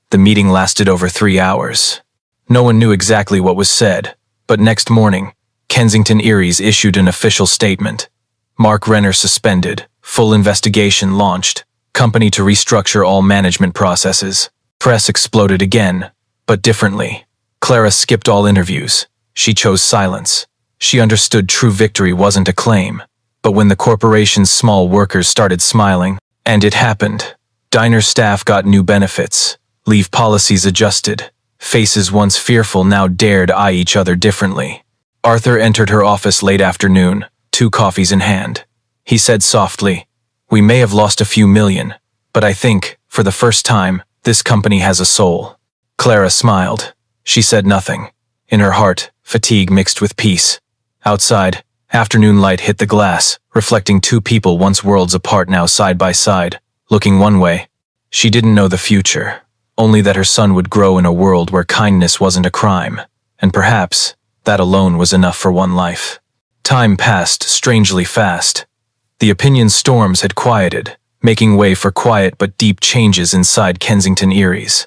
The meeting lasted over 3 hours. No one knew exactly what was said, but next morning, Kensington Erie's issued an official statement. Mark Renner suspended, full investigation launched, company to restructure all management processes. Press exploded again, but differently. Clara skipped all interviews. She chose silence. She understood true victory wasn't a claim. But when the corporation's small workers started smiling, and it happened, diner staff got new benefits, leave policies adjusted, faces once fearful now dared eye each other differently. Arthur entered her office late afternoon, 2 coffees in hand. He said softly, "We may have lost a few million, but I think, for the first time, this company has a soul." Clara smiled. She said nothing. In her heart, fatigue mixed with peace. Outside, afternoon light hit the glass, reflecting 2 people once worlds apart now side by side, looking one way. She didn't know the future, only that her son would grow in a world where kindness wasn't a crime, and perhaps that alone was enough for one life. Time passed strangely fast. The opinion storms had quieted, making way for quiet but deep changes inside Kensington Erie's.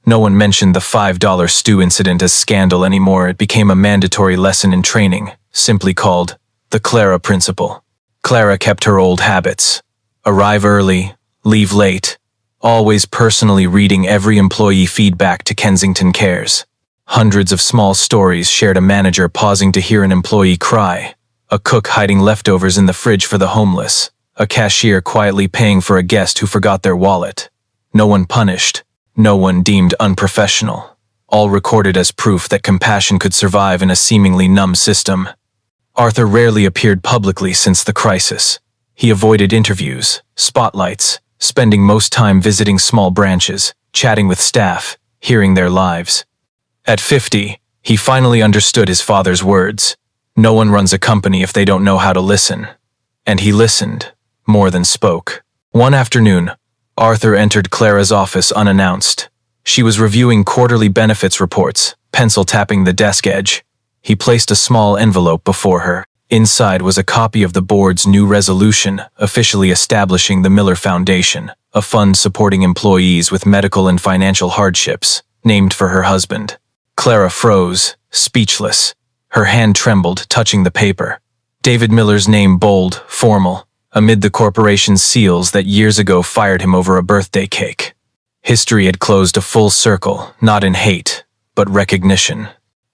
No one mentioned the $5 stew incident as scandal anymore. It became a mandatory lesson in training, simply called the Clara Principle. Clara kept her old habits. Arrive early, leave late, always personally reading every employee feedback to Kensington Cares. Hundreds of small stories shared, a manager pausing to hear an employee cry, a cook hiding leftovers in the fridge for the homeless, a cashier quietly paying for a guest who forgot their wallet. No one punished, no one deemed unprofessional, all recorded as proof that compassion could survive in a seemingly numb system. Arthur rarely appeared publicly since the crisis. He avoided interviews, spotlights, spending most time visiting small branches, chatting with staff, hearing their lives. At 50, he finally understood his father's words. No one runs a company if they don't know how to listen. And he listened, more than spoke. One afternoon, Arthur entered Clara's office unannounced. She was reviewing quarterly benefits reports, pencil tapping the desk edge. He placed a small envelope before her. Inside was a copy of the board's new resolution, officially establishing the Miller Foundation, a fund supporting employees with medical and financial hardships, named for her husband. Clara froze, speechless. Her hand trembled, touching the paper. David Miller's name bold, formal, amid the corporation's seals that years ago fired him over a birthday cake. History had closed a full circle, not in hate, but recognition.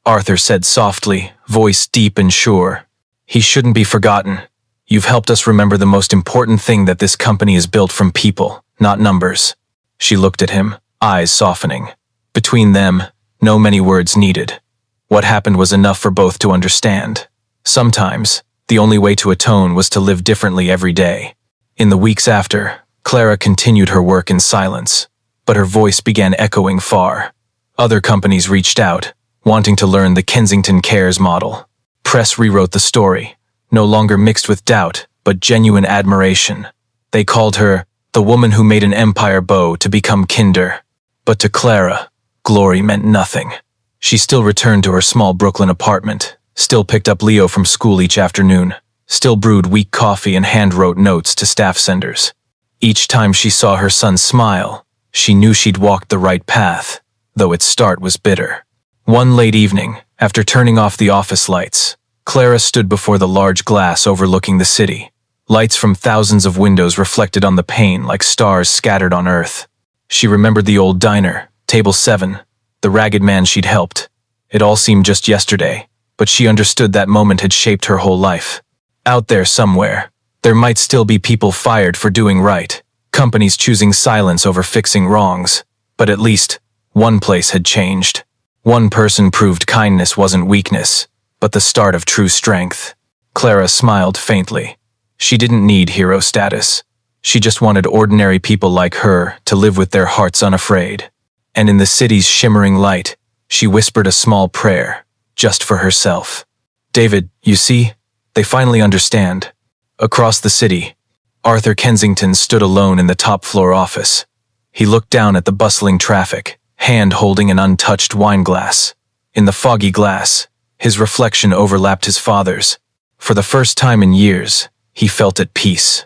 Arthur said softly, voice deep and sure, "He shouldn't be forgotten. You've helped us remember the most important thing, that this company is built from people, not numbers." She looked at him, eyes softening. Between them, no many words needed. What happened was enough for both to understand. Sometimes, the only way to atone was to live differently every day. In the weeks after, Clara continued her work in silence, but her voice began echoing far. Other companies reached out, wanting to learn the Kensington Cares model. Press rewrote the story, no longer mixed with doubt, but genuine admiration. They called her the woman who made an empire bow to become kinder. But to Clara, glory meant nothing. She still returned to her small Brooklyn apartment, still picked up Leo from school each afternoon, still brewed weak coffee and hand-wrote notes to staff senders. Each time she saw her son smile, she knew she'd walked the right path, though its start was bitter. One late evening, after turning off the office lights, Clara stood before the large glass overlooking the city. Lights from thousands of windows reflected on the pane like stars scattered on earth. She remembered the old diner, table 7, the ragged man she'd helped. It all seemed just yesterday, but she understood that moment had shaped her whole life. Out there somewhere, there might still be people fired for doing right, companies choosing silence over fixing wrongs, but at least one place had changed. One person proved kindness wasn't weakness, but the start of true strength. Clara smiled faintly. She didn't need hero status. She just wanted ordinary people like her to live with their hearts unafraid. And in the city's shimmering light, she whispered a small prayer, just for herself. David, you see, they finally understand. Across the city, Arthur Kensington stood alone in the top-floor office. He looked down at the bustling traffic, hand holding an untouched wine glass. In the foggy glass, his reflection overlapped his father's. For the first time in years, he felt at peace.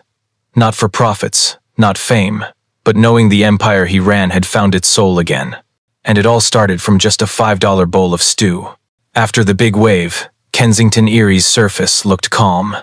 Not for profits, not fame, but knowing the empire he ran had found its soul again. And it all started from just a $5 bowl of stew. After the big wave, Kensington Erie's surface looked calm.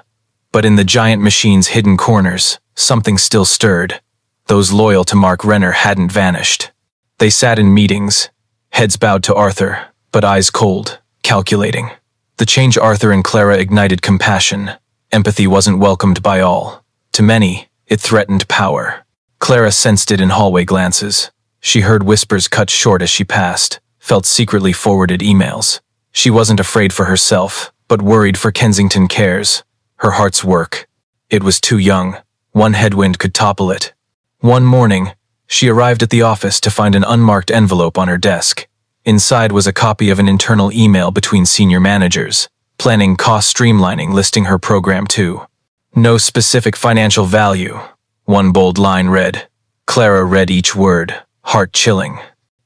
But in the giant machine's hidden corners, something still stirred. Those loyal to Mark Renner hadn't vanished. They sat in meetings, heads bowed to Arthur, but eyes cold, calculating. The change Arthur and Clara ignited compassion. Empathy wasn't welcomed by all. To many, it threatened power. Clara sensed it in hallway glances. She heard whispers cut short as she passed, felt secretly forwarded emails. She wasn't afraid for herself, but worried for Kensington Cares. Her heart's work. It was too young. One headwind could topple it. One morning, she arrived at the office to find an unmarked envelope on her desk. Inside was a copy of an internal email between senior managers, planning cost streamlining, listing her program too. No specific financial value. One bold line read. Clara read each word, heart chilling.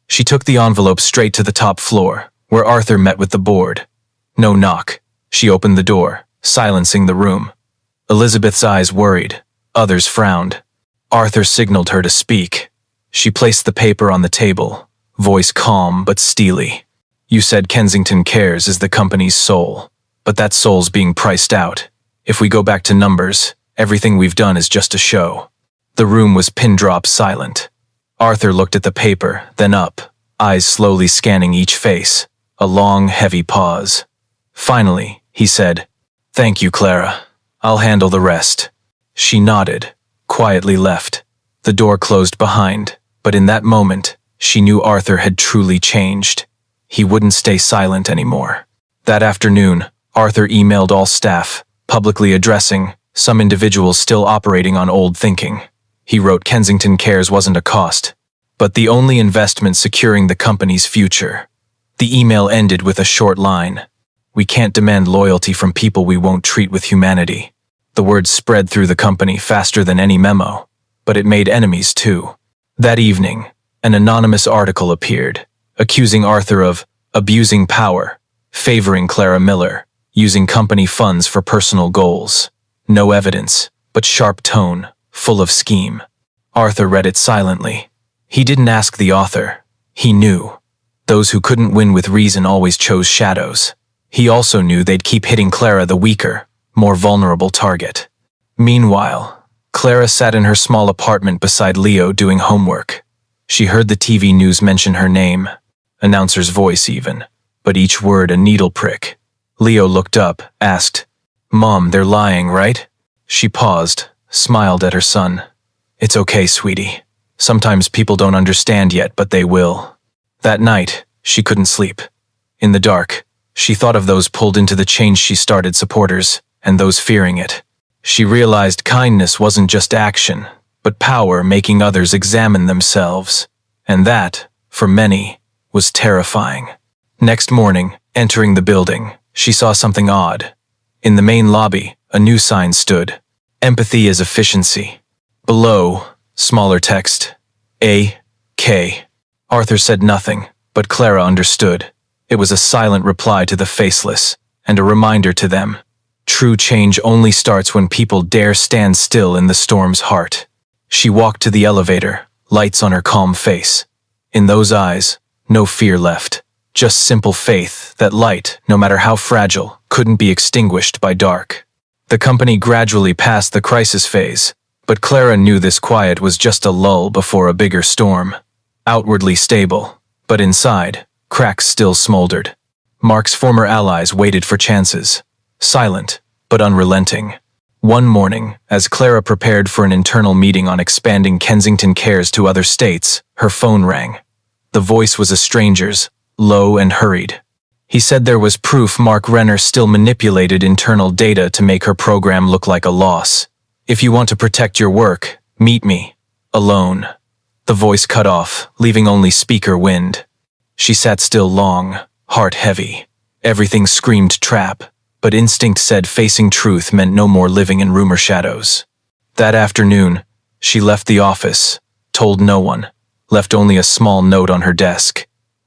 She took the envelope straight to the top floor, where Arthur met with the board. No knock. She opened the door, silencing the room. Elizabeth's eyes worried. Others frowned. Arthur signaled her to speak. She placed the paper on the table, voice calm but steely. You said Kensington Cares is the company's soul, but that soul's being priced out. If we go back to numbers, everything we've done is just a show. The room was pin-drop silent. Arthur looked at the paper, then up, eyes slowly scanning each face. A long, heavy pause. Finally, he said, "Thank you, Clara. I'll handle the rest." She nodded, quietly left. The door closed behind, but in that moment, she knew Arthur had truly changed. He wouldn't stay silent anymore. That afternoon, Arthur emailed all staff, publicly addressing some individuals still operating on old thinking. He wrote Kensington Cares wasn't a cost, but the only investment securing the company's future. The email ended with a short line. We can't demand loyalty from people we won't treat with humanity. The words spread through the company faster than any memo, but it made enemies too. That evening, an anonymous article appeared, accusing Arthur of abusing power, favoring Clara Miller, using company funds for personal goals. No evidence, but sharp tone, full of scheme. Arthur read it silently. He didn't ask the author. He knew. Those who couldn't win with reason always chose shadows. He also knew they'd keep hitting Clara, the weaker, more vulnerable target. Meanwhile, Clara sat in her small apartment beside Leo doing homework. She heard the TV news mention her name, announcer's voice even, but each word a needle prick. Leo looked up, asked, "Mom, they're lying, right?" She paused, smiled at her son. "It's okay, sweetie. Sometimes people don't understand yet, but they will." That night, she couldn't sleep. In the dark, she thought of those pulled into the change she started supporters, and those fearing it. She realized kindness wasn't just action, but power making others examine themselves. And that, for many, was terrifying. Next morning, entering the building, she saw something odd. In the main lobby, a new sign stood. Empathy is efficiency. Below, smaller text. A.K. Arthur said nothing, but Clara understood. It was a silent reply to the faceless, and a reminder to them. True change only starts when people dare stand still in the storm's heart. She walked to the elevator, lights on her calm face. In those eyes, no fear left, just simple faith that light, no matter how fragile, couldn't be extinguished by dark. The company gradually passed the crisis phase, but Clara knew this quiet was just a lull before a bigger storm. Outwardly stable, but inside, cracks still smoldered. Mark's former allies waited for chances, silent, but unrelenting. One morning, as Clara prepared for an internal meeting on expanding Kensington Cares to other states, her phone rang. The voice was a stranger's, low and hurried. He said there was proof Mark Renner still manipulated internal data to make her program look like a loss. If you want to protect your work, Meet me. Alone. The voice cut off, leaving only speaker wind. She sat still long, heart heavy. Everything screamed trap, but instinct said facing truth meant no more living in rumor shadows. That afternoon, she left the office, told no one, left only a small note on her desk.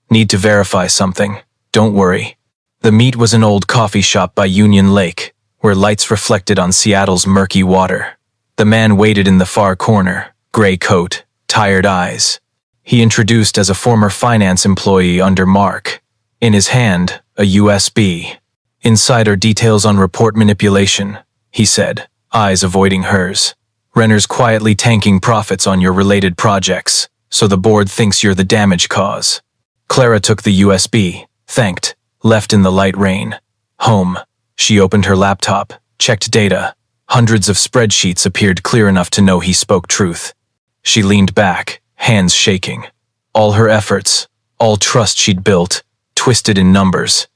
Need to verify something. Don't worry. The meet was an old coffee shop by Union Lake, where lights reflected on Seattle's murky water. The man waited in the far corner, gray coat, tired eyes. He introduced as a former finance employee under Mark. In his hand, a USB. Insider details on report manipulation, he said, eyes avoiding hers. Renner's quietly tanking profits on your related projects, so the board thinks you're the damage cause. Clara took the USB, thanked, left in the light rain. Home. She opened her laptop, checked data. Hundreds of spreadsheets appeared clear enough to know he spoke truth. She leaned back, hands shaking. All her efforts, all trust she'd built, twisted in numbers.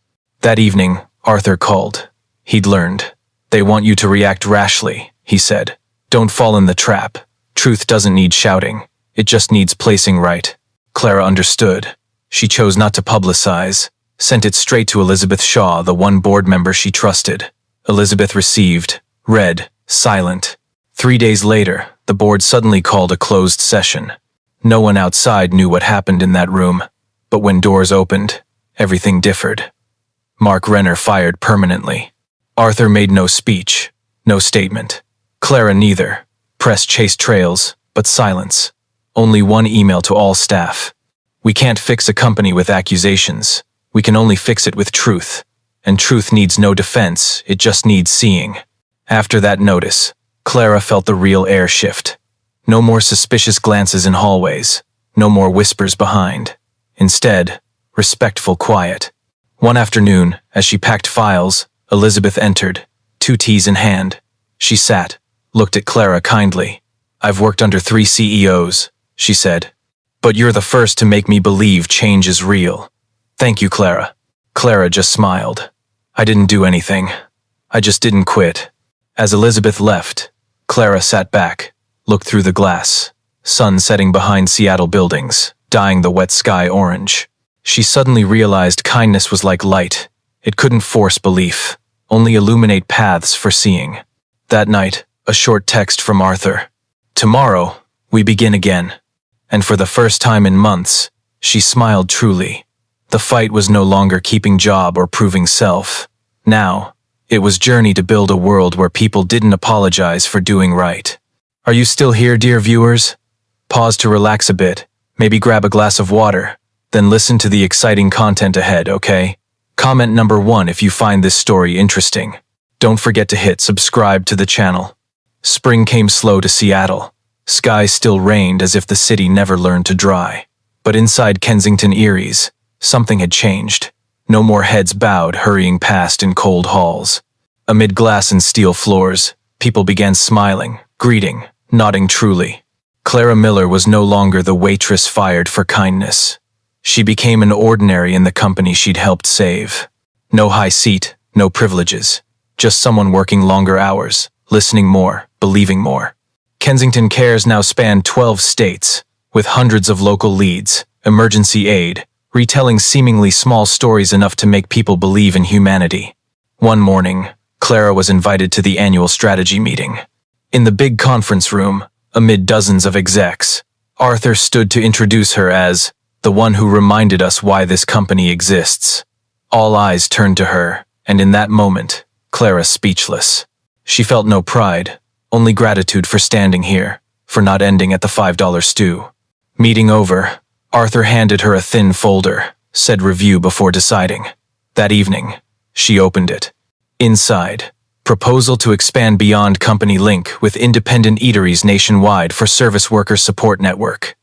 That evening, Arthur called. He'd learned. They want you to react rashly, he said. Don't fall in the trap. Truth doesn't need shouting. It just needs placing right. Clara understood. She chose not to publicize, sent it straight to Elizabeth Shaw, the one board member she trusted. Elizabeth received, read, silent. 3 days later, the board suddenly called a closed session. No one outside knew what happened in that room, but when doors opened, everything differed. Mark Renner fired permanently. Arthur made no speech, no statement. Clara neither. Press chased trails, but silence. Only one email to all staff. We can't fix a company with accusations. We can only fix it with truth. And truth needs no defense, it just needs seeing. After that notice, Clara felt the real air shift. No more suspicious glances in hallways. No more whispers behind. Instead, respectful quiet. One afternoon, as she packed files, Elizabeth entered, 2 teas in hand. She sat, looked at Clara kindly. I've worked under 3 CEOs, she said. But you're the first to make me believe change is real. Thank you, Clara. Clara just smiled. I didn't do anything. I just didn't quit. As Elizabeth left, Clara sat back, looked through the glass. Sun setting behind Seattle buildings, dyeing the wet sky orange. She suddenly realized kindness was like light. It couldn't force belief, only illuminate paths for seeing. That night, a short text from Arthur. Tomorrow, we begin again. And for the first time in months, she smiled truly. The fight was no longer keeping job or proving self. Now, it was journey to build a world where people didn't apologize for doing right. Are you still here, dear viewers? Pause to relax a bit, maybe grab a glass of water, then listen to the exciting content ahead, okay? Comment number 1 if you find this story interesting. Don't forget to hit subscribe to the channel. Spring came slow to Seattle. Skies still rained as if the city never learned to dry. But inside Kensington Erie's, something had changed. No more heads bowed hurrying past in cold halls. Amid glass and steel floors, people began smiling, greeting, nodding truly. Clara Miller was no longer the waitress fired for kindness. She became an ordinary in the company she'd helped save. No high seat, no privileges. Just someone working longer hours, listening more, believing more. Kensington Cares now spanned 12 states, with hundreds of local leads, emergency aid, retelling seemingly small stories enough to make people believe in humanity. One morning, Clara was invited to the annual strategy meeting. In the big conference room, amid dozens of execs, Arthur stood to introduce her as the one who reminded us why this company exists. All eyes turned to her, and in that moment, Clara speechless. She felt no pride, only gratitude for standing here, for not ending at the $5 stew. Meeting over, Arthur handed her a thin folder, said review before deciding. That evening, she opened it. Inside, proposal to expand beyond company link with independent eateries nationwide for service worker support network.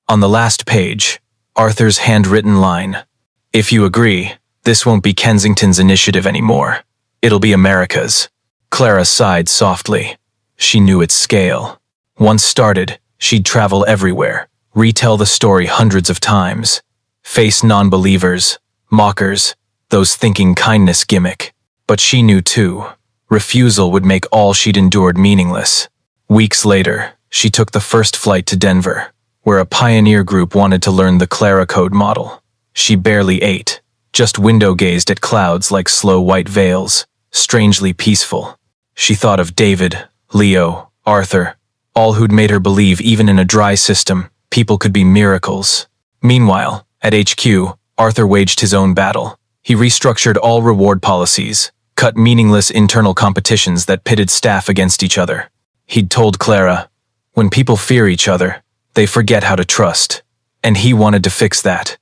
On the last page, Arthur's handwritten line. If you agree, this won't be Kensington's initiative anymore. It'll be America's. Clara sighed softly. She knew its scale. Once started, she'd travel everywhere, retell the story hundreds of times, face non-believers, mockers, those thinking kindness gimmick. But she knew too, refusal would make all she'd endured meaningless. Weeks later, she took the first flight to Denver, where a pioneer group wanted to learn the Clara Code model. She barely ate, just window-gazed at clouds like slow white veils, strangely peaceful. She thought of David, Leo, Arthur, all who'd made her believe even in a dry system, people could be miracles. Meanwhile, at HQ, Arthur waged his own battle. He restructured all reward policies, cut meaningless internal competitions that pitted staff against each other. He'd told Clara, when people fear each other, they forget how to trust, and he wanted to fix that.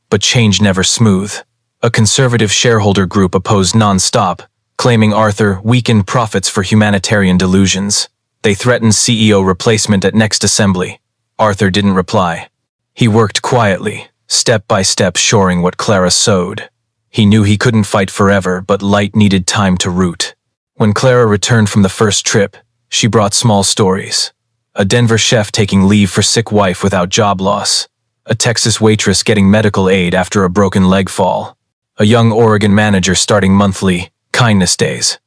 But change never smooth. A conservative shareholder group opposed non-stop, claiming Arthur weakened profits for humanitarian delusions. They threatened CEO replacement at next assembly. Arthur didn't reply. He worked quietly, step by step shoring what Clara sowed. He knew he couldn't fight forever, but light needed time to root. When Clara returned from the first trip, she brought small stories. A Denver chef taking leave for sick wife without job loss. A Texas waitress getting medical aid after a broken leg fall. A young Oregon manager starting monthly kindness days.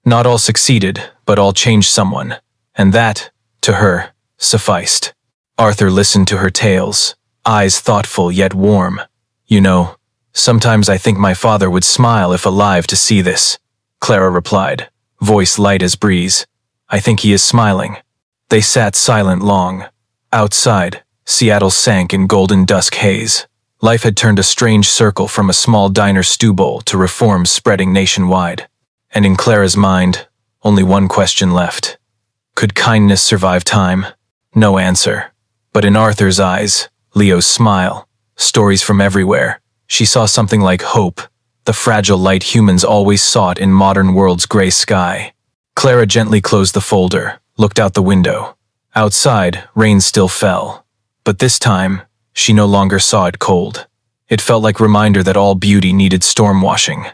Not all succeeded, but all changed someone. And that, to her, sufficed. Arthur listened to her tales, eyes thoughtful yet warm. You know, sometimes I think my father would smile if alive to see this, Clara replied, voice light as breeze. I think he is smiling. They sat silent long. Outside, Seattle sank in golden dusk haze. Life had turned a strange circle from a small diner stew bowl to reforms spreading nationwide. And in Clara's mind, only one question left. Could kindness survive time? No answer. But in Arthur's eyes, Leo's smile, stories from everywhere, she saw something like hope, the fragile light humans always sought in modern world's gray sky. Clara gently closed the folder, looked out the window. Outside, rain still fell. But this time, she no longer saw it cold. It felt like a reminder that all beauty needed storm washing.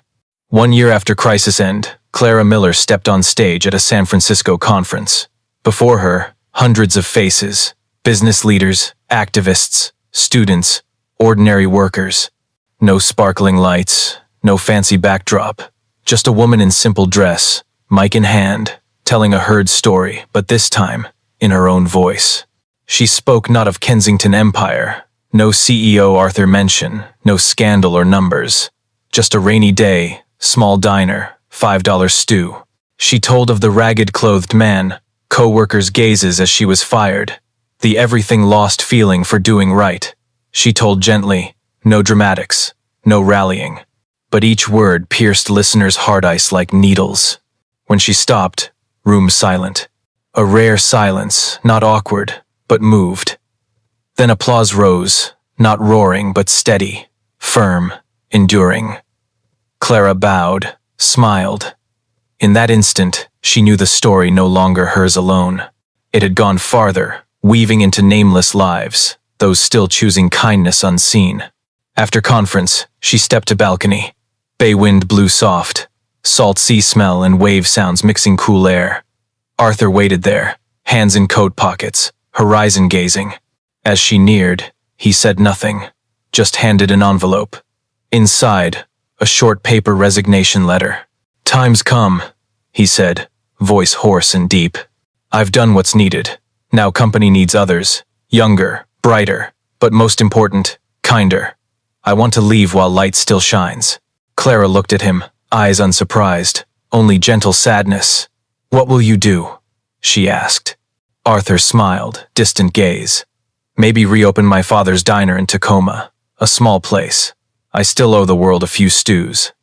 1 year after crisis end, Clara Miller stepped on stage at a San Francisco conference. Before her, hundreds of faces, business leaders, activists, students, ordinary workers. No sparkling lights, no fancy backdrop, just a woman in simple dress, mic in hand, telling a heard story, but this time, in her own voice. She spoke not of Kensington Empire, no CEO Arthur mention, no scandal or numbers. Just a rainy day, small diner, $5 stew. She told of the ragged-clothed man, co-workers' gazes as she was fired, the everything lost feeling for doing right. She told gently, no dramatics, no rallying. But each word pierced listeners' heart ice like needles. When she stopped, room silent. A rare silence, not awkward, but moved. Then applause rose, not roaring but steady, firm, enduring. Clara bowed, smiled. In that instant, she knew the story no longer hers alone. It had gone farther, weaving into nameless lives, those still choosing kindness unseen. After conference, she stepped to balcony. Bay wind blew soft, salt sea smell and wave sounds mixing cool air. Arthur waited there, hands in coat pockets, horizon gazing. As she neared, he said nothing, just handed an envelope. Inside, a short paper resignation letter. Time's come, he said, voice hoarse and deep. I've done what's needed. Now company needs others, younger, brighter, but most important, kinder. I want to leave while light still shines. Clara looked at him, eyes unsurprised, only gentle sadness. What will you do? She asked. Arthur smiled, distant gaze. Maybe reopen my father's diner in Tacoma, a small place. I still owe the world a few stews.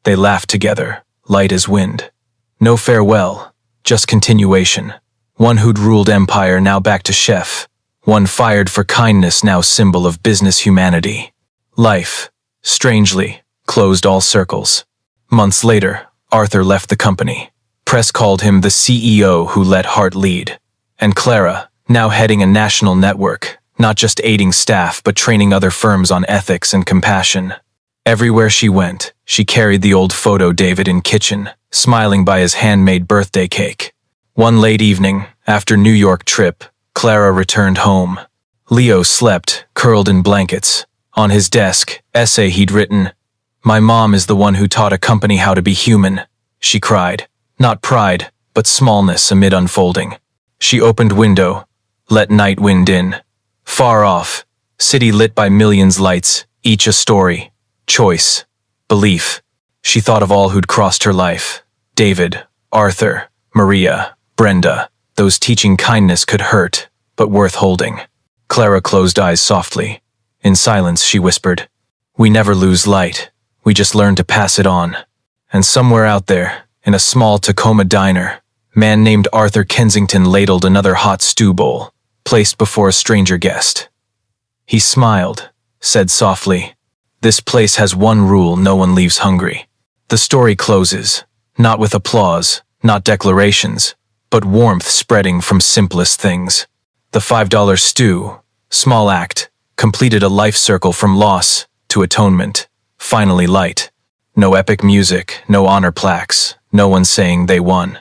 They laughed together, light as wind. No farewell, just continuation. One who'd ruled empire now back to chef. One fired for kindness now symbol of business humanity. Life, strangely, closed all circles. Months later, Arthur left the company. Press called him the CEO who let heart lead. And Clara, now heading a national network, not just aiding staff but training other firms on ethics and compassion. Everywhere she went, she carried the old photo David in kitchen, smiling by his handmade birthday cake. One late evening, after New York trip, Clara returned home. Leo slept, curled in blankets. On his desk, essay he'd written, "My mom is the one who taught a company how to be human," she cried. Not pride, but smallness amid unfolding. She opened window, Let night wind in. Far off, city lit by millions lights, each a story, choice, belief. She thought of all who'd crossed her life. David, Arthur, Maria, Brenda. Those teaching kindness could hurt, but worth holding. Clara closed eyes softly. In silence, she whispered, "We never lose light. We just learn to pass it on." And somewhere out there, in a small Tacoma diner, man named Arthur Kensington ladled another hot stew bowl, placed before a stranger guest. He smiled, said softly, "This place has one rule: no one leaves hungry." The story closes, not with applause, not declarations, but warmth spreading from simplest things. The $5 stew, small act, completed a life circle from loss to atonement, finally light. No epic music, no honor plaques, no one saying they won.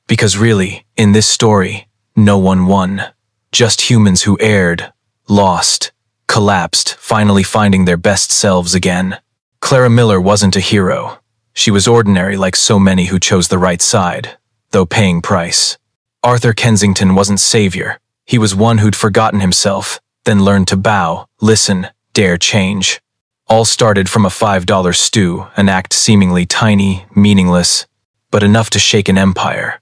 Because really, in this story, no one won. Just humans who erred, lost, collapsed, finally finding their best selves again. Clara Miller wasn't a hero. She was ordinary like so many who chose the right side, though paying price. Arthur Kensington wasn't savior. He was one who'd forgotten himself, then learned to bow, listen, dare change. All started from a $5 stew, an act seemingly tiny, meaningless, but enough to shake an empire.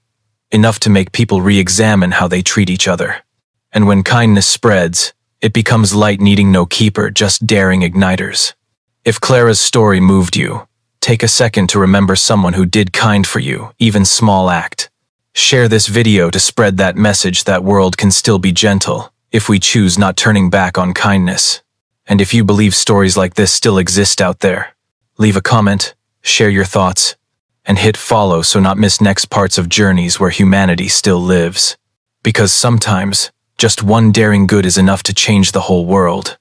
Enough to make people re-examine how they treat each other. And when kindness spreads, it becomes light needing no keeper, just daring igniters. If Clara's story moved you, take a second to remember someone who did kind for you, even small act. Share this video to spread that message that world can still be gentle, if we choose not turning back on kindness. And if you believe stories like this still exist out there, leave a comment, share your thoughts, and hit follow so not miss next parts of journeys where humanity still lives. Because sometimes, just one daring good is enough to change the whole world.